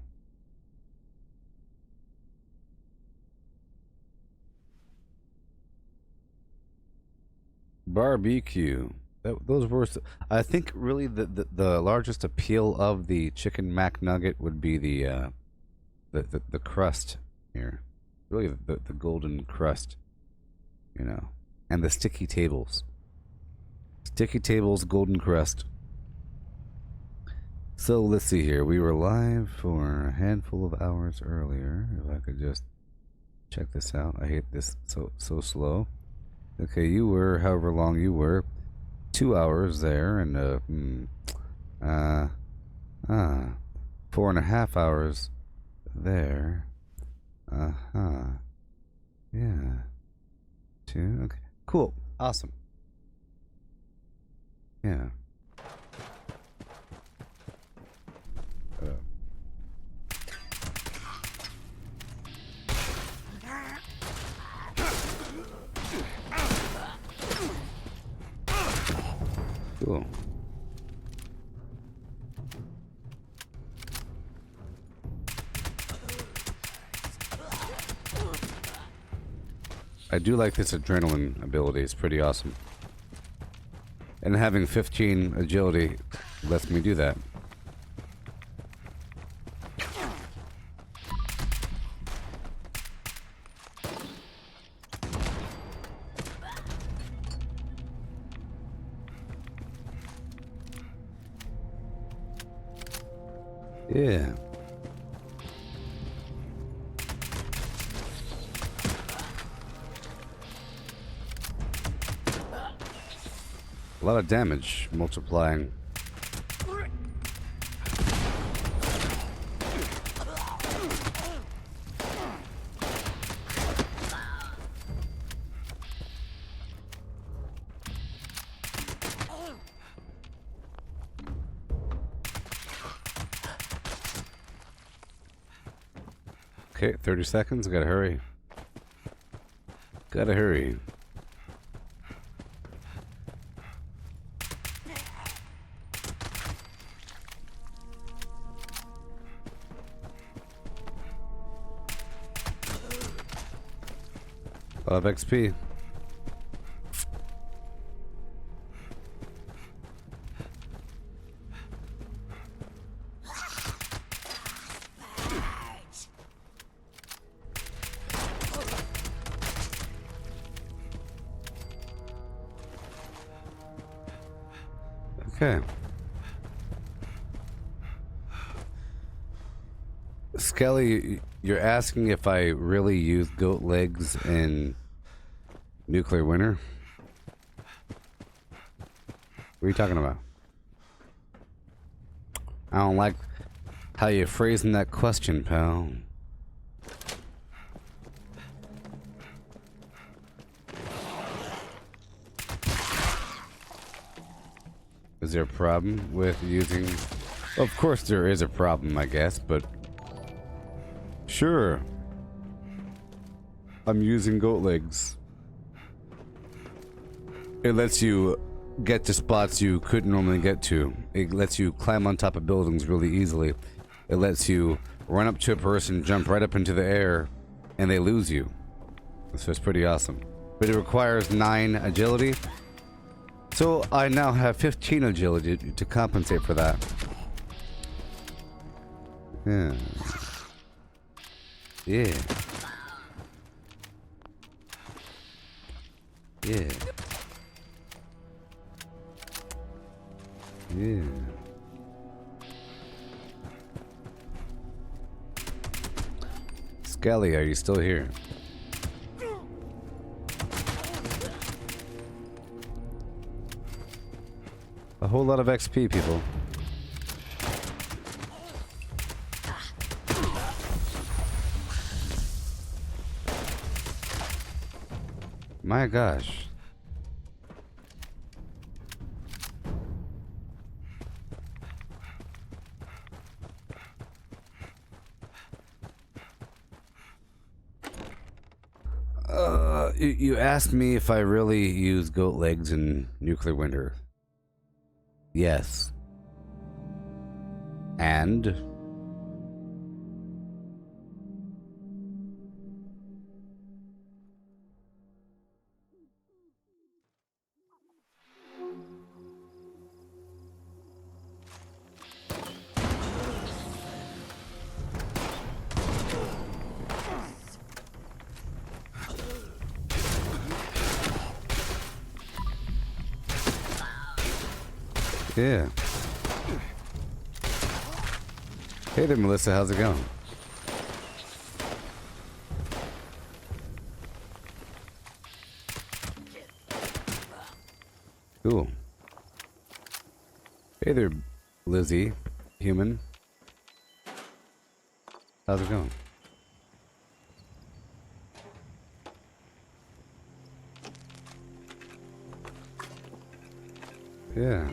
Barbecue. Those were, I think, really the largest appeal of the chicken mac nugget would be the crust here. Really, the golden crust, you know, and the sticky tables. Sticky tables, golden crust. So let's see here. We were live for a handful of hours earlier. If I could just check this out. I hate this so slow. Okay, you were however long you were. 2 hours there, and 4.5 hours there. Yeah. 2. Okay. Cool. Awesome. Yeah. Cool. I do like this adrenaline ability. It's pretty awesome. And having 15 agility lets me do that. Yeah. A lot of damage multiplying. Okay, 30 seconds. Gotta hurry. Gotta hurry. A lot of XP. Okay. Skelly, you're asking if I really use goat legs in nuclear winter? What are you talking about? I don't like how you're phrasing that question, pal. Is there a problem with using... Of course there is a problem, I guess, but... Sure. I'm using goat legs. It lets you get to spots you couldn't normally get to. It lets you climb on top of buildings really easily. It lets you run up to a person, jump right up into the air, and they lose you. So it's pretty awesome. But it requires 9 agility. So I now have 15 agility to compensate for that. Yeah. Yeah. Yeah. Yeah. Skelly, are you still here? A whole lot of XP, people. My gosh. You asked me if I really use goat legs in nuclear winter. Yes. And? Yeah. Hey there, Melissa. How's it going? Cool. Hey there, Lizzie. Human. How's it going? Yeah.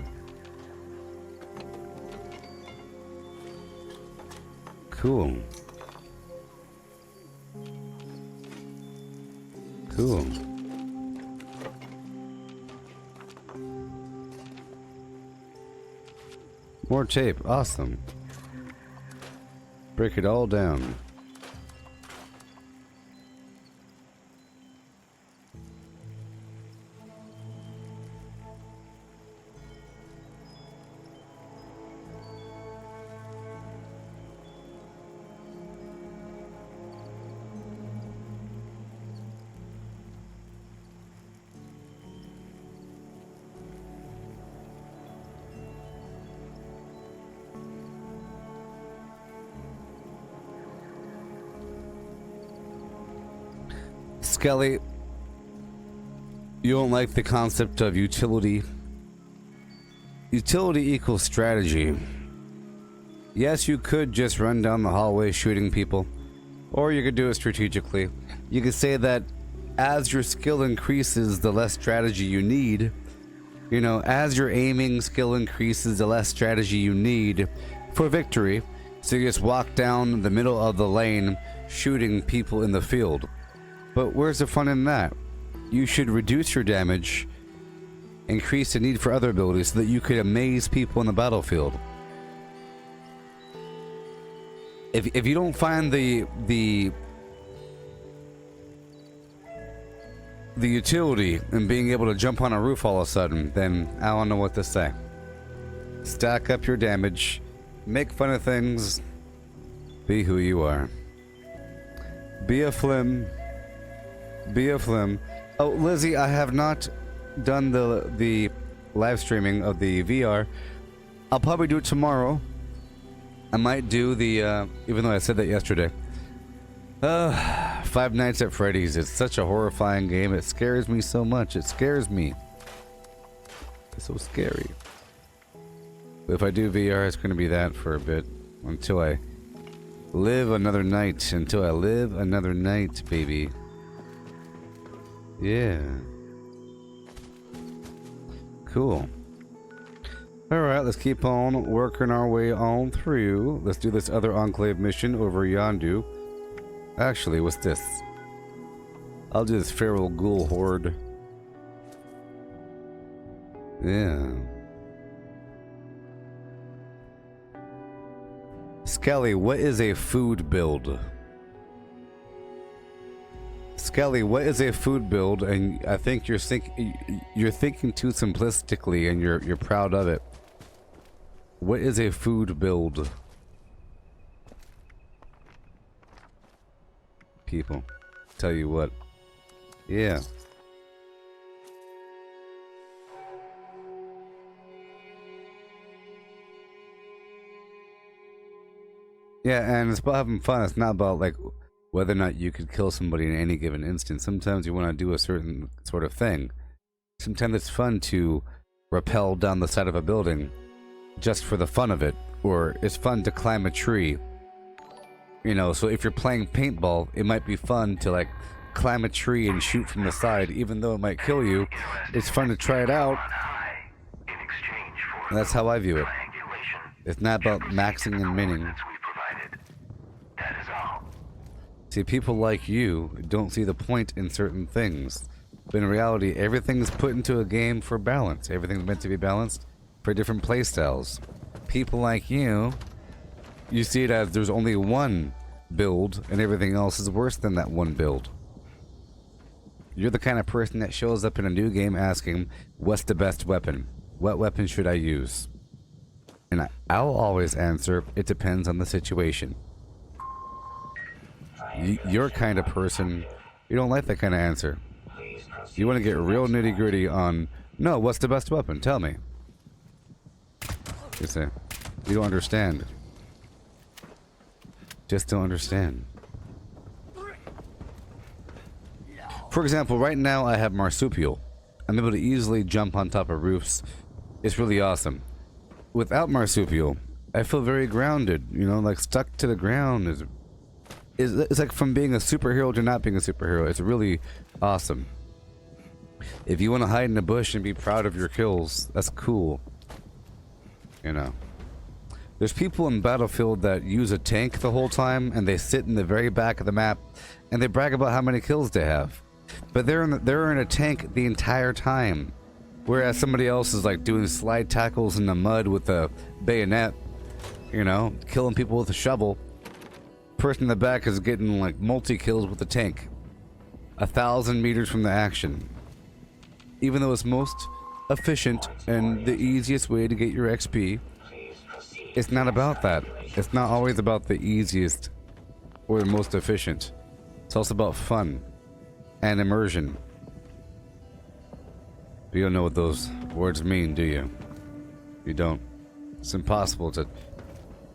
Cool. Cool. More tape. Awesome. Break it all down. Skelly, you don't like the concept of utility. Utility equals strategy. Yes, you could just run down the hallway shooting people, or you could do it strategically. You could say that as your skill increases, the less strategy you need. You know, as your aiming skill increases, the less strategy you need for victory. So you just walk down the middle of the lane shooting people in the field. But where's the fun in that? You should reduce your damage, increase the need for other abilities so that you could amaze people in the battlefield. If you don't find the utility in being able to jump on a roof all of a sudden, then I don't know what to say. Stack up your damage, make fun of things, be who you are. Be a flim. Be a flim. Oh, Lizzie, I have not done the live streaming of the VR. I'll probably do it tomorrow. I might do the, even though I said that yesterday. Five Nights at Freddy's. It's such a horrifying game. It scares me so much. It scares me. It's so scary. But if I do VR, it's going to be that for a bit. Until I live another night. Until I live another night, baby. Yeah. Cool. Alright, let's keep on working our way on through. Let's do this other Enclave mission over Yondu. Actually, what's this? I'll do this Feral Ghoul Horde. Yeah. Skelly, what is a food build? Skelly, what is a food build? And I think you're thinking too simplistically, and you're proud of it. What is a food build? People, tell you what. Yeah. Yeah, and it's about having fun. It's not about like whether or not you could kill somebody in any given instance. Sometimes you want to do a certain sort of thing. Sometimes it's fun to rappel down the side of a building just for the fun of it, or it's fun to climb a tree. You know, so if you're playing paintball, it might be fun to like climb a tree and shoot from the side, even though it might kill you. It's fun to try it out. And that's how I view it. It's not about maxing and minning. See, people like you don't see the point in certain things. But in reality, everything's put into a game for balance. Everything's meant to be balanced for different playstyles. People like you see it as there's only one build and everything else is worse than that one build. You're the kind of person that shows up in a new game asking, what's the best weapon? What weapon should I use? And I'll always answer, it depends on the situation. You're kind of person, you don't like that kind of answer. You want to get real nitty gritty on, no, what's the best weapon? Tell me. You say, you don't understand. Just don't understand. For example, right now I have marsupial. I'm able to easily jump on top of roofs. It's really awesome. Without marsupial, I feel very grounded. You know, like stuck to the ground. It's like from being a superhero to not being a superhero. It's really awesome. If you want to hide in a bush and be proud of your kills, that's cool. You know. There's people in Battlefield that use a tank the whole time, and they sit in the very back of the map, and they brag about how many kills they have. But they're in a tank the entire time, whereas somebody else is like doing slide tackles in the mud with a bayonet, you know, killing people with a shovel. Person in the back is getting like multi-kills with a tank, 1,000 meters from the action. Even though it's most efficient and the easiest way to get your XP, it's not about that. It's not always about the easiest or the most efficient. It's also about fun and immersion. You don't know what those words mean, do you? You don't. It's impossible to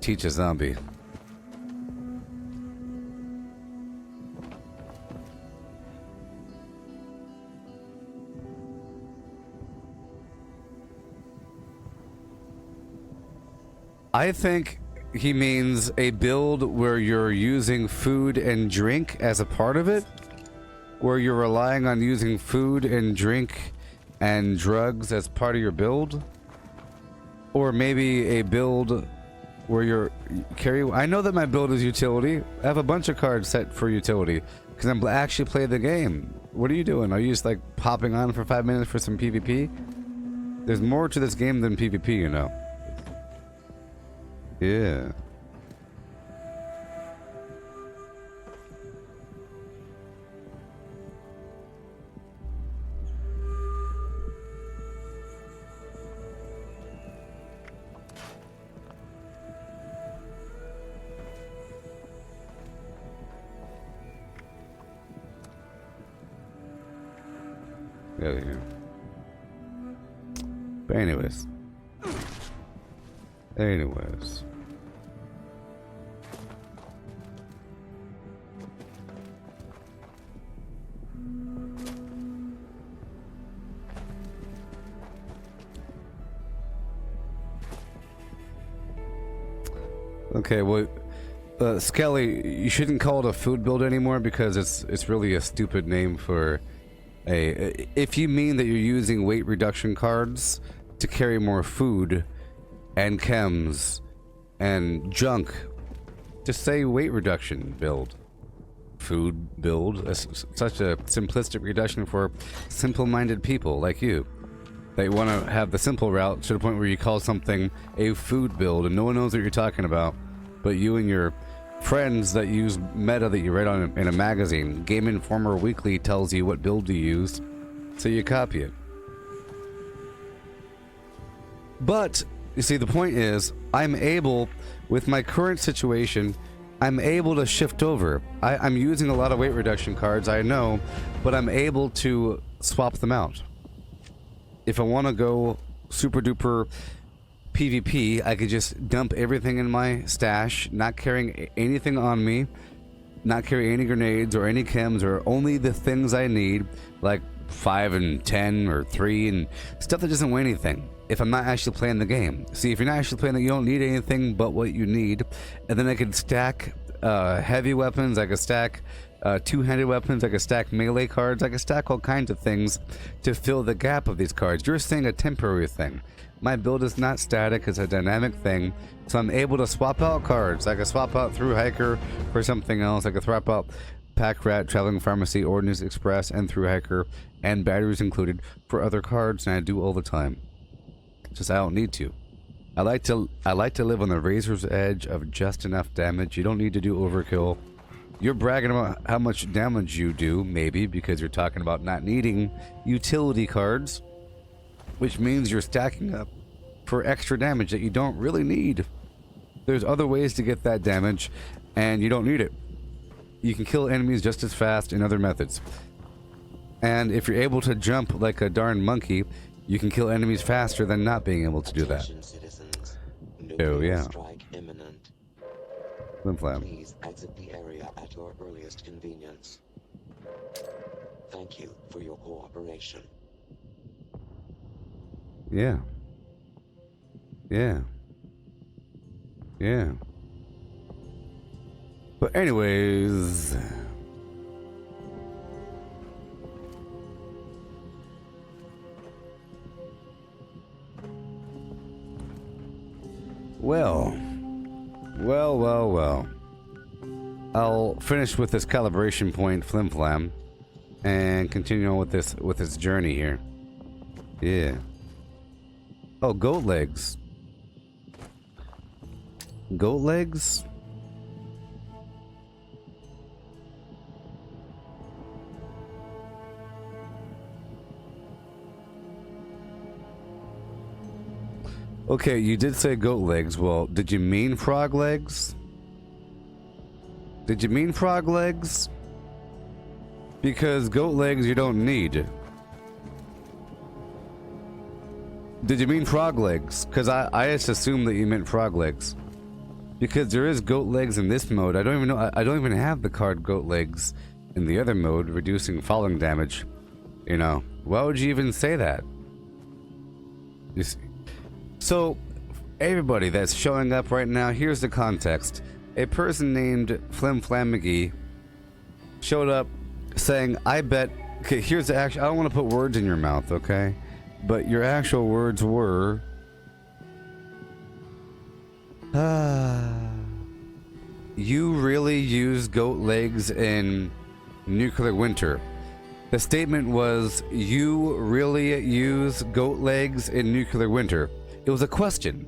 teach a zombie. I think he means a build where you're using food and drink as a part of it, where you're relying on using food and drink and drugs as part of your build, or maybe a build where you're I know that my build is utility. I have a bunch of cards set for utility because I'm actually playing the game. What are you doing? Are you just like popping on for 5 minutes for some PvP? There's more to this game than PvP, you know. Yeah. Yeah. But anyways. Okay, well, Skelly, you shouldn't call it a food build anymore because it's really a stupid name for a. If you mean that you're using weight reduction cards to carry more food and chems and junk, just say weight reduction build. Food build. That's such a simplistic reduction for simple-minded people like you. They want to have the simple route to the point where you call something a food build and no one knows what you're talking about, but you and your friends that use meta that you read on in a magazine. Game Informer Weekly tells you what build to use, so you copy it. But you see, the point is, I'm able, with my current situation, I'm able to shift over. I'm using a lot of weight reduction cards, I know, but I'm able to swap them out. If I want to go super duper PvP, I could just dump everything in my stash, not carrying anything on me, not carry any grenades or any chems or only the things I need, like 5 and 10 or 3 and stuff that doesn't weigh anything. If I'm not actually playing the game. See, if you're not actually playing it, you don't need anything but what you need. And then I could stack heavy weapons, I could stack two-handed weapons, I could stack melee cards, I could stack all kinds of things to fill the gap of these cards. You're saying a temporary thing. My build is not static, it's a dynamic thing. So I'm able to swap out cards. I could swap out Through Hiker for something else. I could swap out Pack Rat, Traveling Pharmacy, Ordnance Express, and Through Hiker, and batteries included for other cards, and I do all the time. Just I don't need to. I like to live on the razor's edge of just enough damage. You don't need to do overkill. You're bragging about how much damage you do, maybe, because you're talking about not needing utility cards, which means you're stacking up for extra damage that you don't really need. There's other ways to get that damage, and you don't need it. You can kill enemies just as fast in other methods. And if you're able to jump like a darn monkey, you can kill enemies faster than not being able to do that. Citizens. Oh, yeah. Strike imminent. Flim-flam. Please exit the area at your earliest convenience. Thank you for your cooperation. Yeah. Yeah. Yeah. But anyways... Well. I'll finish with this calibration point, flim-flam, and continue on with this journey here. Yeah. Oh, goat legs. Goat legs? Okay, you did say goat legs. Well, did you mean frog legs? Did you mean frog legs? Because goat legs you don't need. Did you mean frog legs? Because I just assumed that you meant frog legs. Because there is goat legs in this mode. I don't even know. I don't even have the card goat legs in the other mode, reducing falling damage. You know, why would you even say that? You see? So, everybody that's showing up right now, here's the context. A person named Flim Flam McGee showed up saying, I bet... Okay, here's the actual... I don't want to put words in your mouth, okay? But your actual words were... You really use goat legs in nuclear winter. The statement was, you really use goat legs in nuclear winter. It was a question.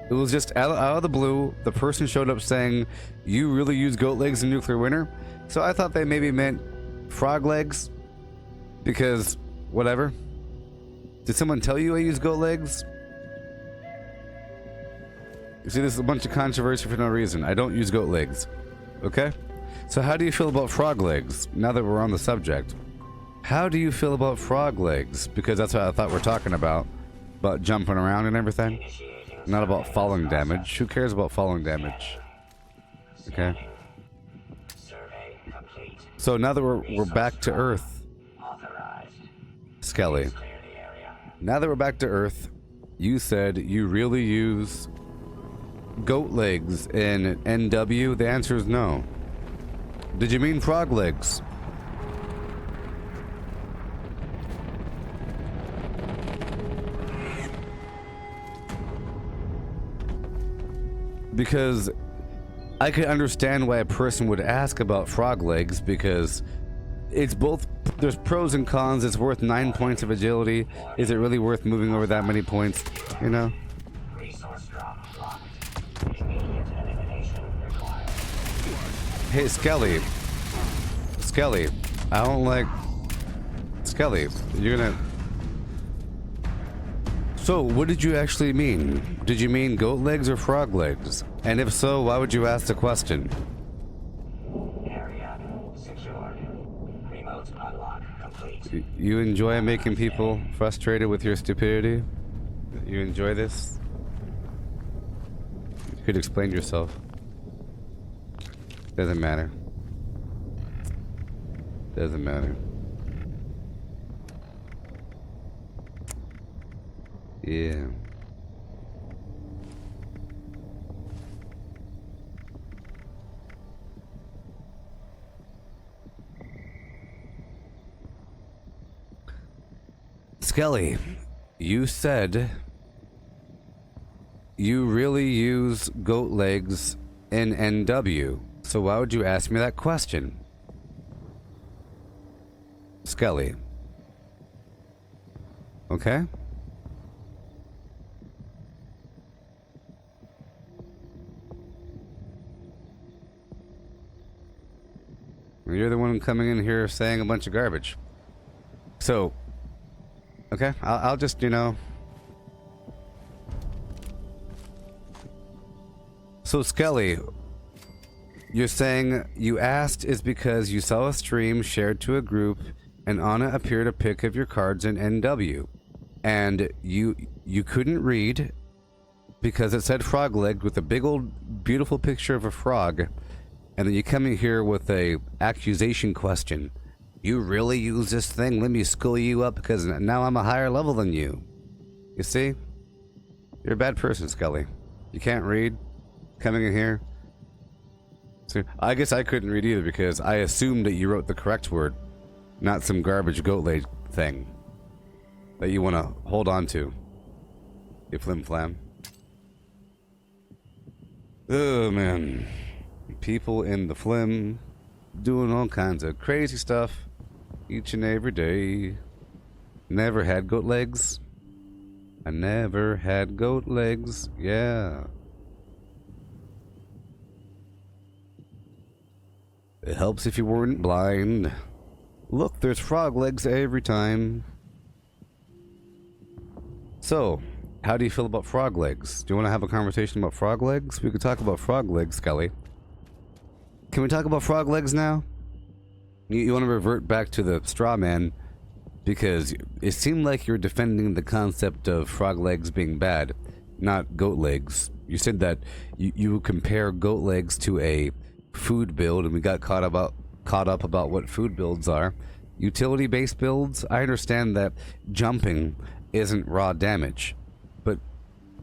It was just out of the blue. The person showed up saying, you really use goat legs in nuclear winter? So I thought they maybe meant frog legs. Because, whatever. Did someone tell you I use goat legs? You see, this is a bunch of controversy for no reason. I don't use goat legs. Okay? So how do you feel about frog legs, now that we're on the subject? How do you feel about frog legs? Because that's what I thought we're talking about jumping around and everything. Not about falling damage. Who cares about falling damage? Okay. So now that we're back to Earth, Skelly. Now that we're back to Earth, you said you really use goat legs in NW. The answer is no. Did you mean frog legs? Because I could understand why a person would ask about frog legs, because it's both, there's pros and cons. It's worth 9 points of agility. Is it really worth moving over that many points? You know? Hey, Skelly. Skelly, I don't like... Skelly, you're gonna... So, what did you actually mean? Did you mean goat legs or frog legs? And if so, why would you ask the question? Area secured. Remote unlock complete. You enjoy making people frustrated with your stupidity? You enjoy this? You could explain yourself. Doesn't matter. Doesn't matter. Yeah. Skelly, you said you really use goat legs in NW, so why would you ask me that question? Skelly. Okay? You're the one coming in here saying a bunch of garbage. So, okay, I'll just, you know. So, Skelly, you're saying you asked is because you saw a stream shared to a group and on it appeared a pic of your cards in NW. And you couldn't read because it said frog leg with a big old beautiful picture of a frog. And then you come in here with a accusation question. You really use this thing? Let me school you up because now I'm a higher level than you. You see? You're a bad person, Skelly. You can't read. Coming in here. So I guess I couldn't read either because I assumed that you wrote the correct word, not some garbage goat leg thing that you want to hold on to. You flim flam. Oh man. People in the flim doing all kinds of crazy stuff each and every day. Never had goat legs. I never had goat legs. Yeah. It helps if you weren't blind. Look, there's frog legs every time. So, how do you feel about frog legs? Do you want to have a conversation about frog legs? We could talk about frog legs, Skelly. Can we talk about frog legs now? You want to revert back to the straw man because it seemed like you're defending the concept of frog legs being bad, not goat legs. You said that you compare goat legs to a food build, and we got caught up about what food builds are. Utility-based builds, I understand that jumping isn't raw damage, but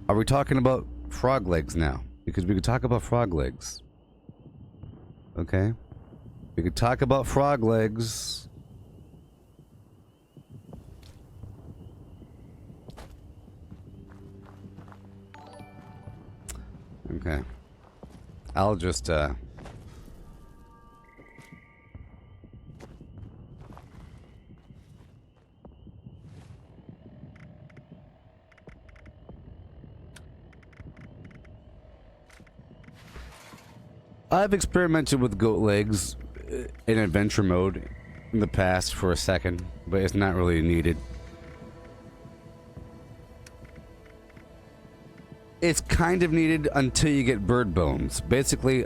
are we talking about frog legs now, because we could talk about frog legs. Okay? We could talk about frog legs. Okay. I'll just, I've experimented with goat legs in adventure mode in the past for a second, but it's not really needed. It's kind of needed until you get bird bones. Basically,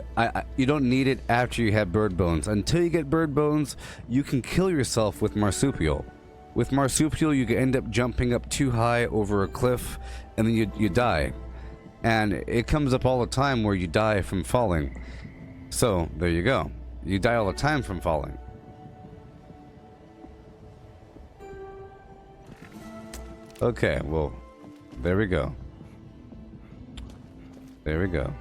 you don't need it after you have bird bones. Until you get bird bones, you can kill yourself with marsupial. With marsupial, you can end up jumping up too high over a cliff, and then you die. And it comes up all the time where you die from falling. So, there you go. You die all the time from falling. Okay, well, there we go. There we go.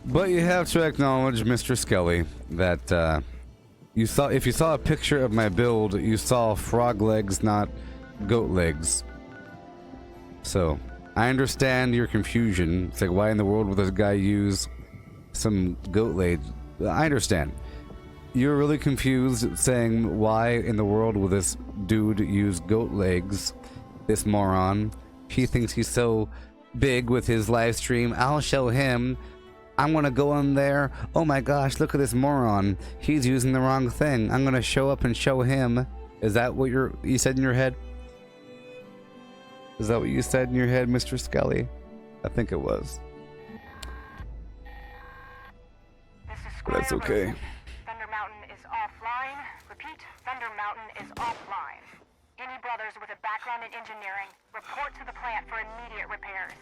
But you have to acknowledge, Mr. Skelly, that if you saw a picture of my build, you saw frog legs, not goat legs. So, I understand your confusion. It's like, why in the world would this guy use some goat legs? I understand. You're really confused, saying, why in the world will this dude use goat legs? This moron. He thinks he's so big with his live stream. I'll show him. I'm gonna go on there. Oh my gosh, look at this moron. He's using the wrong thing. I'm gonna show up and show him. Is that what you said in your head? Is that what you said in your head, Mr. Skelly? I think it was. But that's okay. Thunder Mountain is offline. Repeat, Thunder Mountain is offline. Any brothers with a background in engineering, report to the plant for immediate repairs.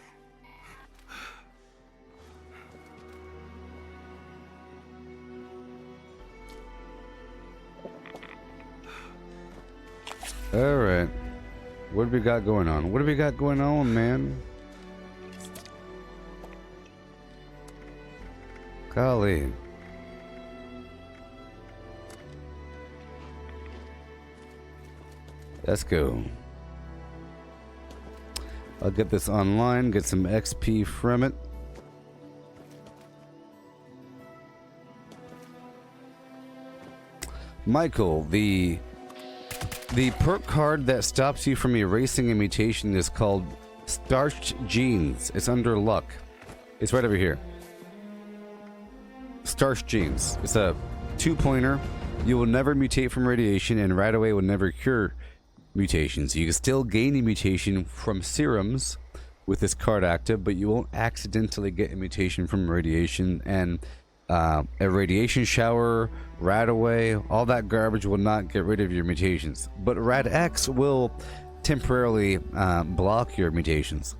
Alright. What do we got going on? What do we got going on, man? Golly. Let's go. I'll get this online, get some XP from it. Michael, the perk card that stops you from erasing a mutation is called Starched Genes. It's under luck. It's right over here. Starched Genes. It's a 2-pointer. You will never mutate from radiation, and right away will never cure mutations. You can still gain a mutation from serums with this card active, but you won't accidentally get a mutation from radiation, and a radiation shower, Radaway, all that garbage will not get rid of your mutations. But RadX will temporarily block your mutations,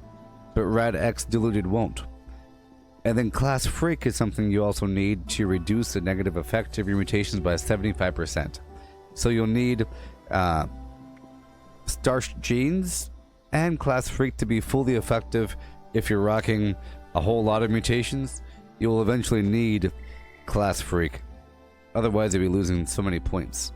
but RadX diluted won't. And then Class Freak is something you also need to reduce the negative effect of your mutations by 75%. So you'll need Starched Genes and Class Freak to be fully effective. If you're rocking a whole lot of mutations, you will eventually need Class Freak. Otherwise, you'll be losing so many points.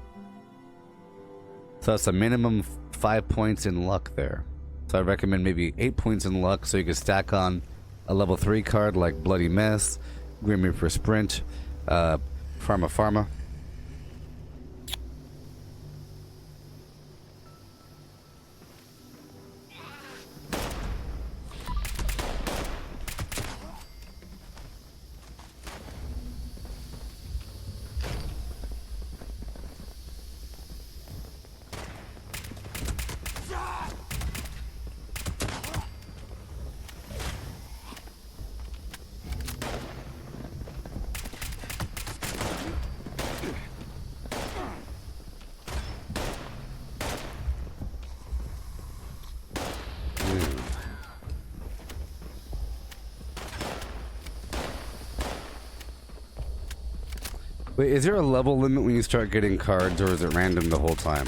So that's a minimum 5 points in luck there. So I recommend maybe 8 points in luck so you can stack on a level 3 card like Bloody Mess, Grim Reaper Sprint, Pharma. Wait, is there a level limit when you start getting cards, or is it random the whole time?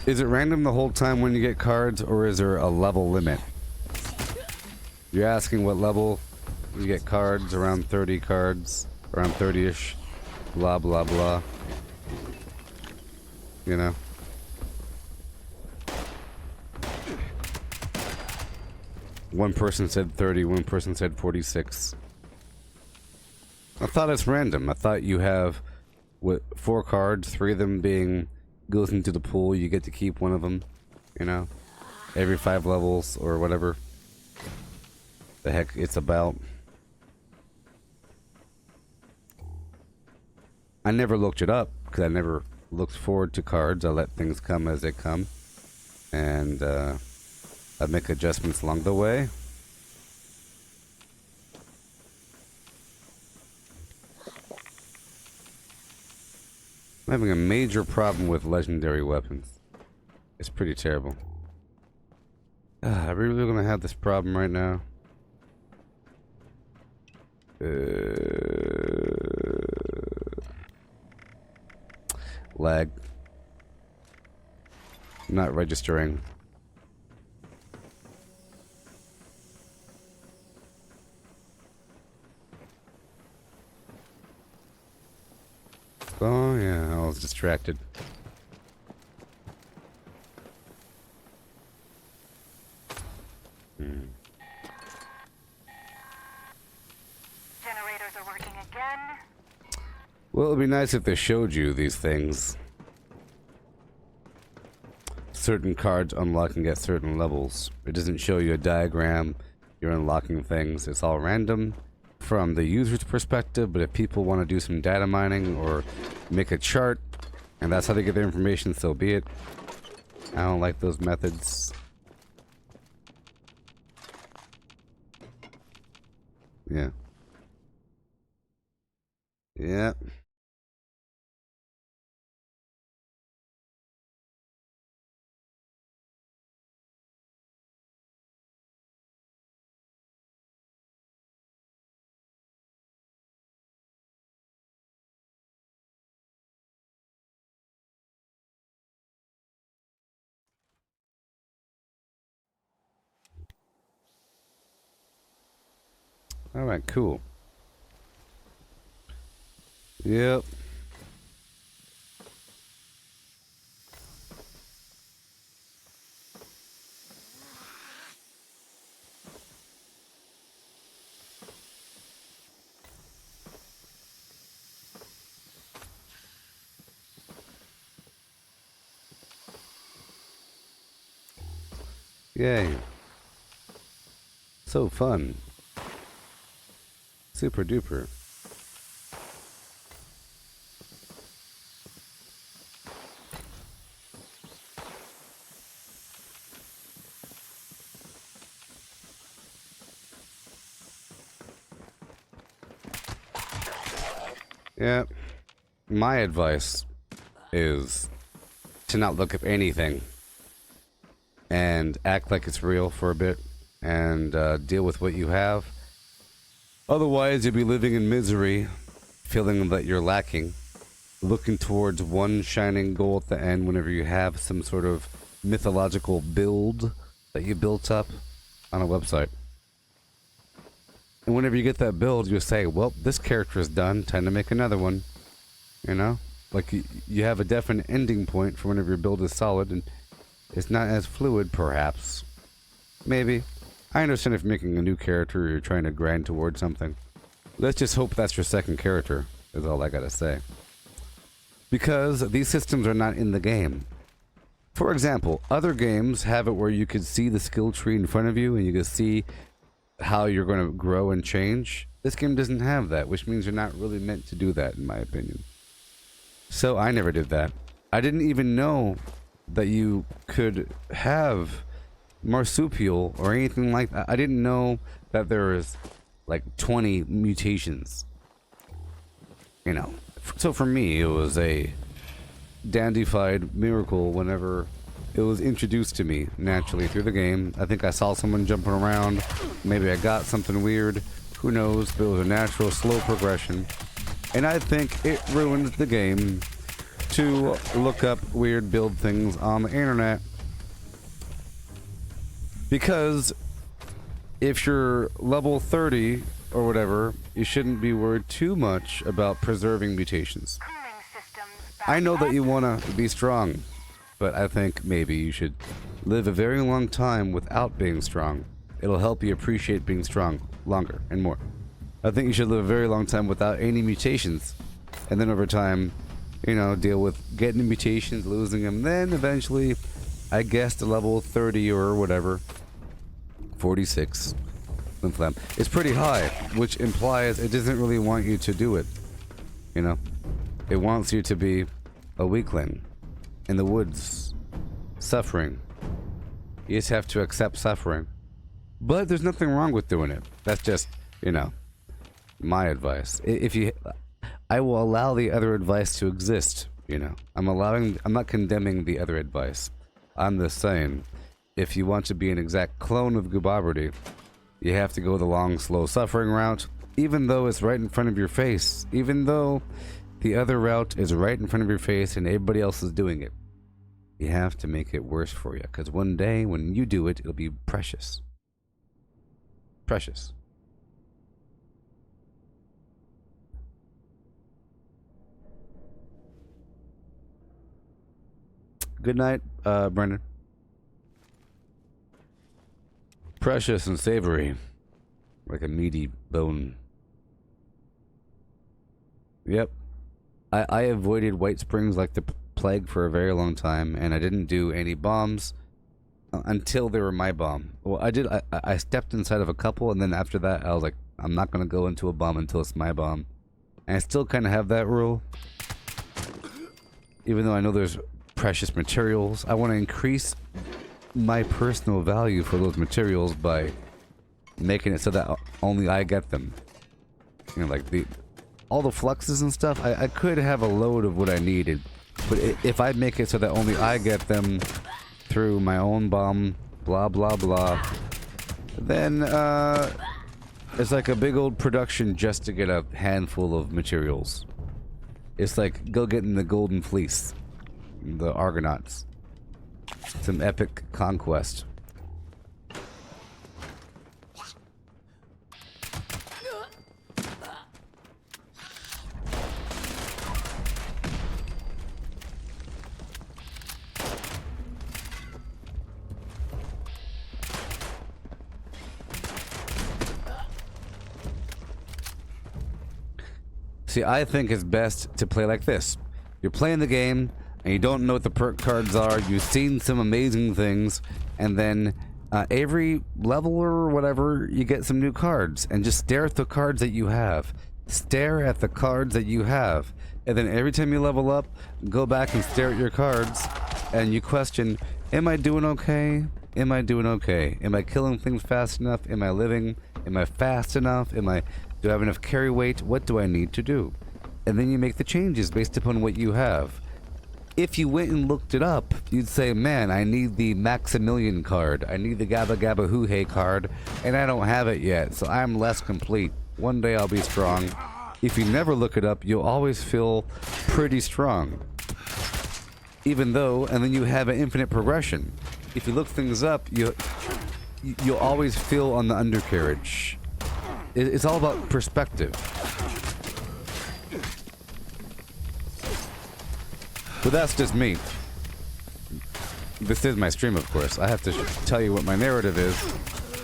Is it random the whole time when you get cards, or is there a level limit? You're asking what level you get cards, around 30 cards, around 30-ish, blah, blah, blah. You know? One person said 30, one person said 46. I thought it's random. I thought you have, what, 4 cards, 3 of them being goes into the pool, you get to keep one of them, you know? Every 5 levels, or whatever the heck it's about. I never looked it up, because I never looked forward to cards. I let things come as they come. And, I make adjustments along the way. I'm having a major problem with legendary weapons. It's pretty terrible. Are we really gonna have this problem right now? Lag. Not registering. Oh yeah, I was distracted. Generators are working again. Well, it'd be nice if they showed you these things. Certain cards unlocking at certain levels. It doesn't show you a diagram. You're unlocking things. It's all random from the user's perspective, but if people want to do some data mining or make a chart, and that's how they get their information, so be it. I don't like those methods. Yeah. Yeah. Alright, cool. Yep. Yay. So fun. Super duper. Yeah. My advice is to not look up anything and act like it's real for a bit and deal with what you have. Otherwise, you'll be living in misery, feeling that you're lacking, looking towards one shining goal at the end whenever you have some sort of mythological build that you built up on a website. And whenever you get that build, you'll say, well, this character is done, time to make another one. You know? Like, you have a definite ending point for whenever your build is solid, and it's not as fluid, perhaps. Maybe. I understand if you're making a new character or you're trying to grind towards something. Let's just hope that's your second character, is all I gotta say. Because these systems are not in the game. For example, other games have it where you could see the skill tree in front of you and you can see how you're going to grow and change. This game doesn't have that, which means you're not really meant to do that, in my opinion. So I never did that. I didn't even know that you could have marsupial or anything like that. I didn't know that there was like 20 mutations. You know. So for me, it was a dandified miracle whenever it was introduced to me naturally through the game. I think I saw someone jumping around. Maybe I got something weird. Who knows? But it was a natural, slow progression. And I think it ruined the game to look up weird build things on the internet. Because if you're level 30 or whatever, you shouldn't be worried too much about preserving mutations. Cooling systems I know that back you up. want to be strong, but I think maybe you should live a very long time without being strong. It'll help you appreciate being strong longer and more. I think you should live a very long time without any mutations. And then over time, you know, deal with getting the mutations, losing them. Then eventually, I guess the level 30 or whatever, 46, Flim. It's pretty high, which implies it doesn't really want you to do it. You know? It wants you to be a weakling in the woods, suffering. You just have to accept suffering. But there's nothing wrong with doing it. That's just, you know, my advice. If you, I will allow the other advice to exist, you know. I'm not condemning the other advice. I'm just saying, if you want to be an exact clone of Gooboberti, you have to go the long, slow suffering route, even though it's right in front of your face, even though the other route is right in front of your face and everybody else is doing it. You have to make it worse for you, because one day when you do it, it'll be precious. Precious. Good night, Brendan. Precious and savory, like a meaty bone. Yep. I avoided White Springs like the plague for a very long time, and I didn't do any bombs until they were my bomb. Well, I did. I stepped inside of a couple, and then after that, I was like, I'm not gonna go into a bomb until it's my bomb. And I still kind of have that rule, even though I know there's precious materials. I want to increase my personal value for those materials by making it so that only I get them. You know, like all the fluxes and stuff. I could have a load of what I needed, but if I make it so that only I get them through my own bomb, blah blah blah, then it's like a big old production just to get a handful of materials. It's like go getting the golden fleece, the Argonauts. Some epic conquest. See, I think it's best to play like this. You're playing the game, and you don't know what the perk cards are. You've seen some amazing things, and then every level or whatever, you get some new cards, and just stare at the cards that you have. Stare at the cards that you have, and then every time you level up, go back and stare at your cards, and you question, am I doing okay? Am I doing okay? Am I killing things fast enough? Am I living? Am I fast enough? Do I have enough carry weight? What do I need to do? And then you make the changes based upon what you have. If you went and looked it up, you'd say, man, I need the Maximilian card. I need the Gabba Gabba Hoo Hey card, and I don't have it yet, so I'm less complete. One day I'll be strong. If you never look it up, you'll always feel pretty strong. Even though, and then you have an infinite progression. If you look things up, you'll always feel on the undercarriage. It's all about perspective. But that's just me. This is my stream, of course. I have to tell you what my narrative is,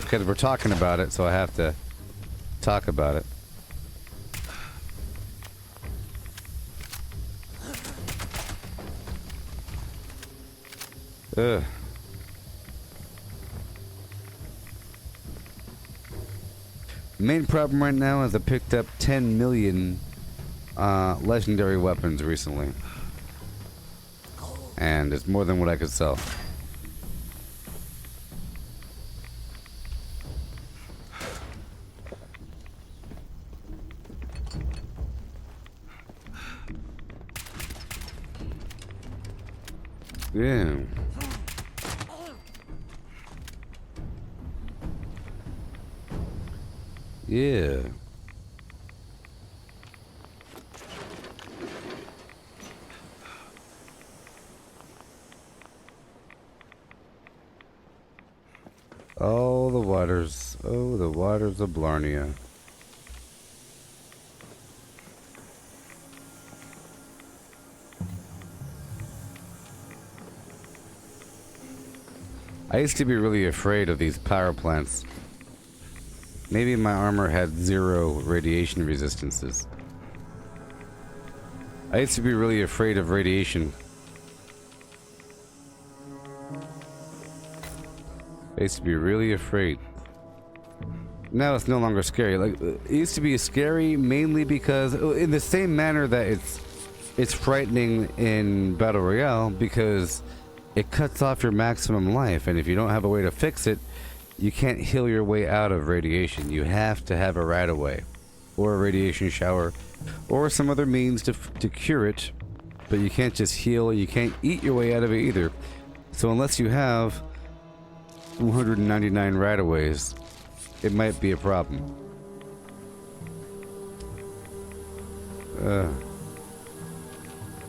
because we're talking about it, so I have to talk about it. Ugh. The main problem right now is I picked up 10 million legendary weapons recently. And it's more than what I could sell. Yeah. Yeah. Oh, the waters. Oh, the waters of Blarnea. I used to be really afraid of these power plants. Maybe my armor had 0 radiation resistances. I used to be really afraid of radiation. I used to be really afraid. Now it's no longer scary. Like, it used to be scary mainly because, in the same manner that it's frightening in Battle Royale, because it cuts off your maximum life, and if you don't have a way to fix it, you can't heal your way out of radiation. You have to have a right-of-way, or a radiation shower, or some other means to cure it, but you can't just heal, you can't eat your way out of it either. So unless you have 199 right-of-ways, it might be a problem.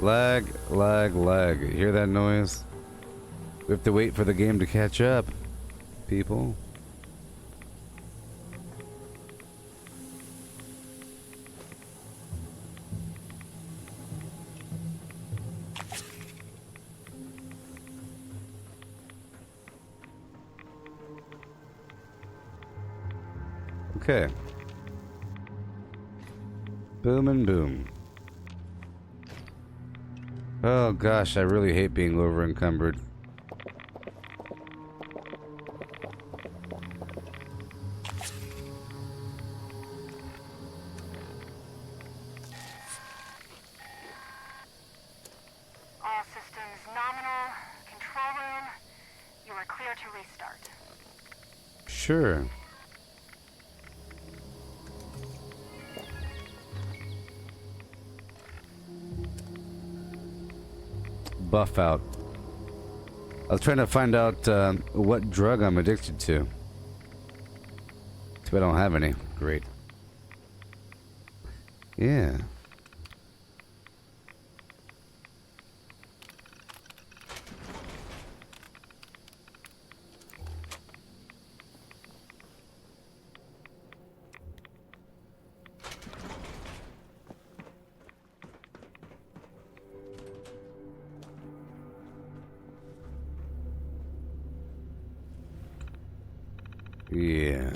Lag, lag, lag. You hear that noise? We have to wait for the game to catch up, people. Okay. Boom and boom. Oh gosh, I really hate being over encumbered. All systems nominal. Control room. You are clear to restart. Sure. Buff out. I was trying to find out what drug I'm addicted to. Too bad I don't have any. Great. Yeah. Yeah.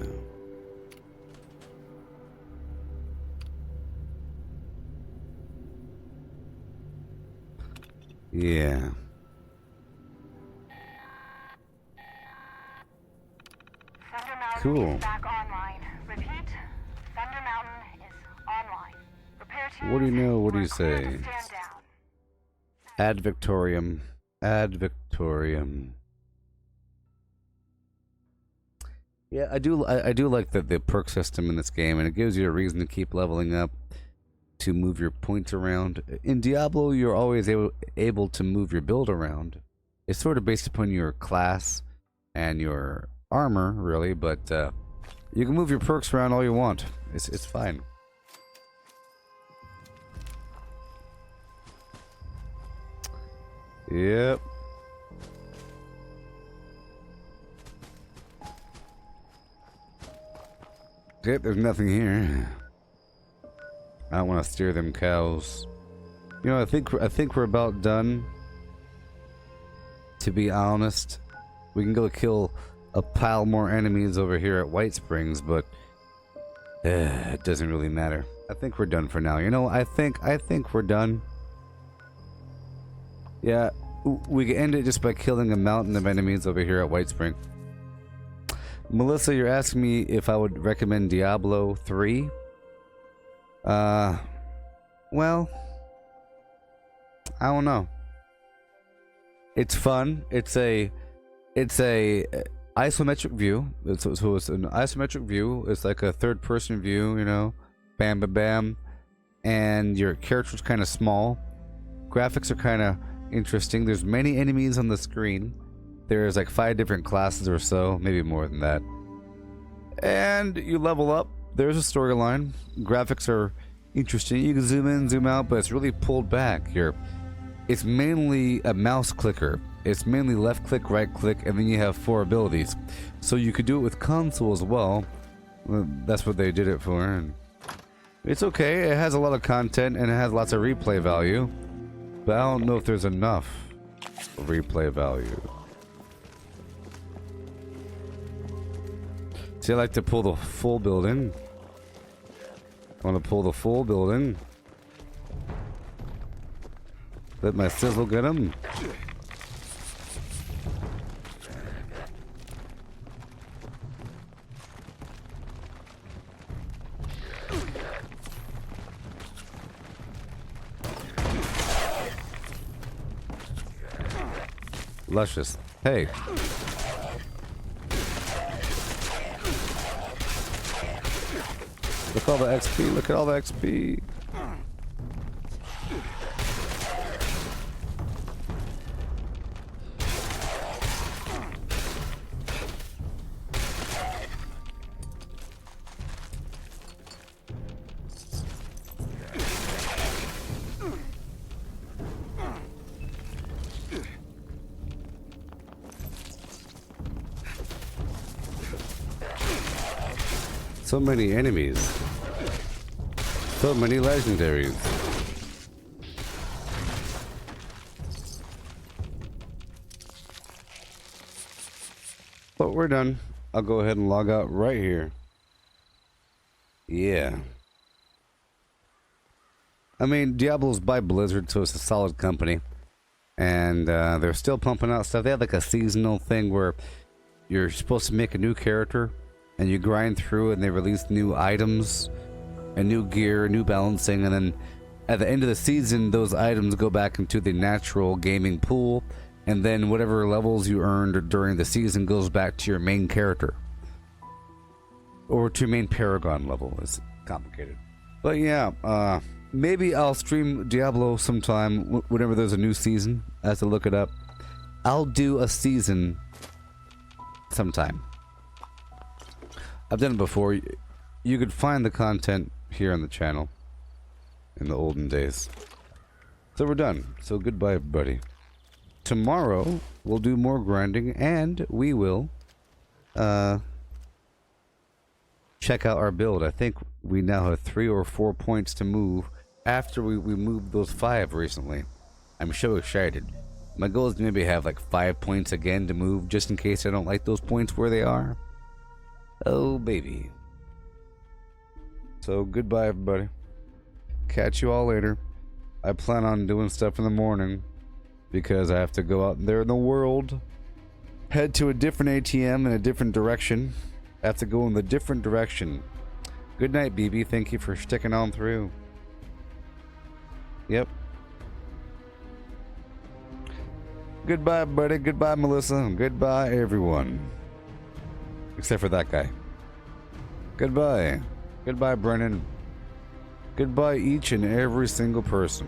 Yeah. Thunder Mountain Cool. is back online. Repeat, Thunder Mountain is online. Repair teams, What do you know? What do are you clear to say? stand down. Ad Victorium. Ad Victorium. Yeah, I do like the perk system in this game, and it gives you a reason to keep leveling up, to move your points around. In Diablo, you're always able to move your build around. It's sort of based upon your class and your armor, really, but you can move your perks around all you want. It's fine. Yep. Okay, there's nothing here. I don't want to steer them cows. You know, I think we're about done. To be honest, we can go kill a pile more enemies over here at White Springs, but it doesn't really matter. I think we're done for now. You know, I think we're done. Yeah, we can end it just by killing a mountain of enemies over here at White Spring. Melissa, you're asking me if I would recommend Diablo 3? Well, I don't know. It's fun. It's a isometric view. So it's an isometric view. It's like a third-person view, you know. Bam, bam, bam. And your character's kind of small. Graphics are kind of interesting. There's many enemies on the screen. There's like 5 different classes or so, maybe more than that. And you level up. There's a storyline. Graphics are interesting. You can zoom in, zoom out, but it's really pulled back. It's mainly a mouse clicker. It's mainly left click, right click, and then you have 4 abilities. So you could do it with console as well. That's what they did it for. And it's okay. It has a lot of content and it has lots of replay value. But I don't know if there's enough replay value. See, I like to pull the full building. I want to pull the full building. Let my sizzle get him. Luscious. Hey. Look at all the XP. Look at all the XP. So many enemies. So many legendaries. But we're done. I'll go ahead and log out right here. Yeah. I mean, Diablo's by Blizzard, so it's a solid company. And they're still pumping out stuff. They have like a seasonal thing where you're supposed to make a new character. And you grind through and they release new items and new gear, new balancing, and then at the end of the season those items go back into the natural gaming pool, and then whatever levels you earned during the season goes back to your main character. Or to your main Paragon level. It's complicated. But yeah, maybe I'll stream Diablo sometime whenever there's a new season. I have to look it up. I'll do a season sometime. I've done it before. You could find the content here on the channel in the olden days. So we're done. So goodbye, everybody. Tomorrow we'll do more grinding and we will check out our build. I think we now have 3 or 4 points to move after we moved those 5 recently. I'm so excited. My goal is to maybe have like 5 points again to move just in case I don't like those points where they are. Oh, baby. So, goodbye, everybody. Catch you all later. I plan on doing stuff in the morning because I have to go out there in the world, head to a different ATM in a different direction. I have to go in the different direction. Good night, BB. Thank you for sticking on through. Yep. Goodbye, buddy. Goodbye, Melissa. Goodbye, everyone. Except for that guy. Goodbye. Goodbye, Brennan. Goodbye, each and every single person.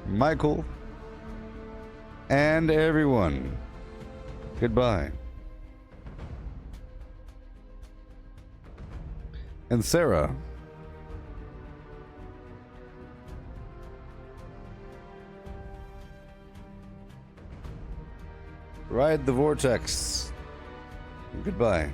Michael. And everyone. Goodbye. And Sarah. Ride the vortex. Goodbye.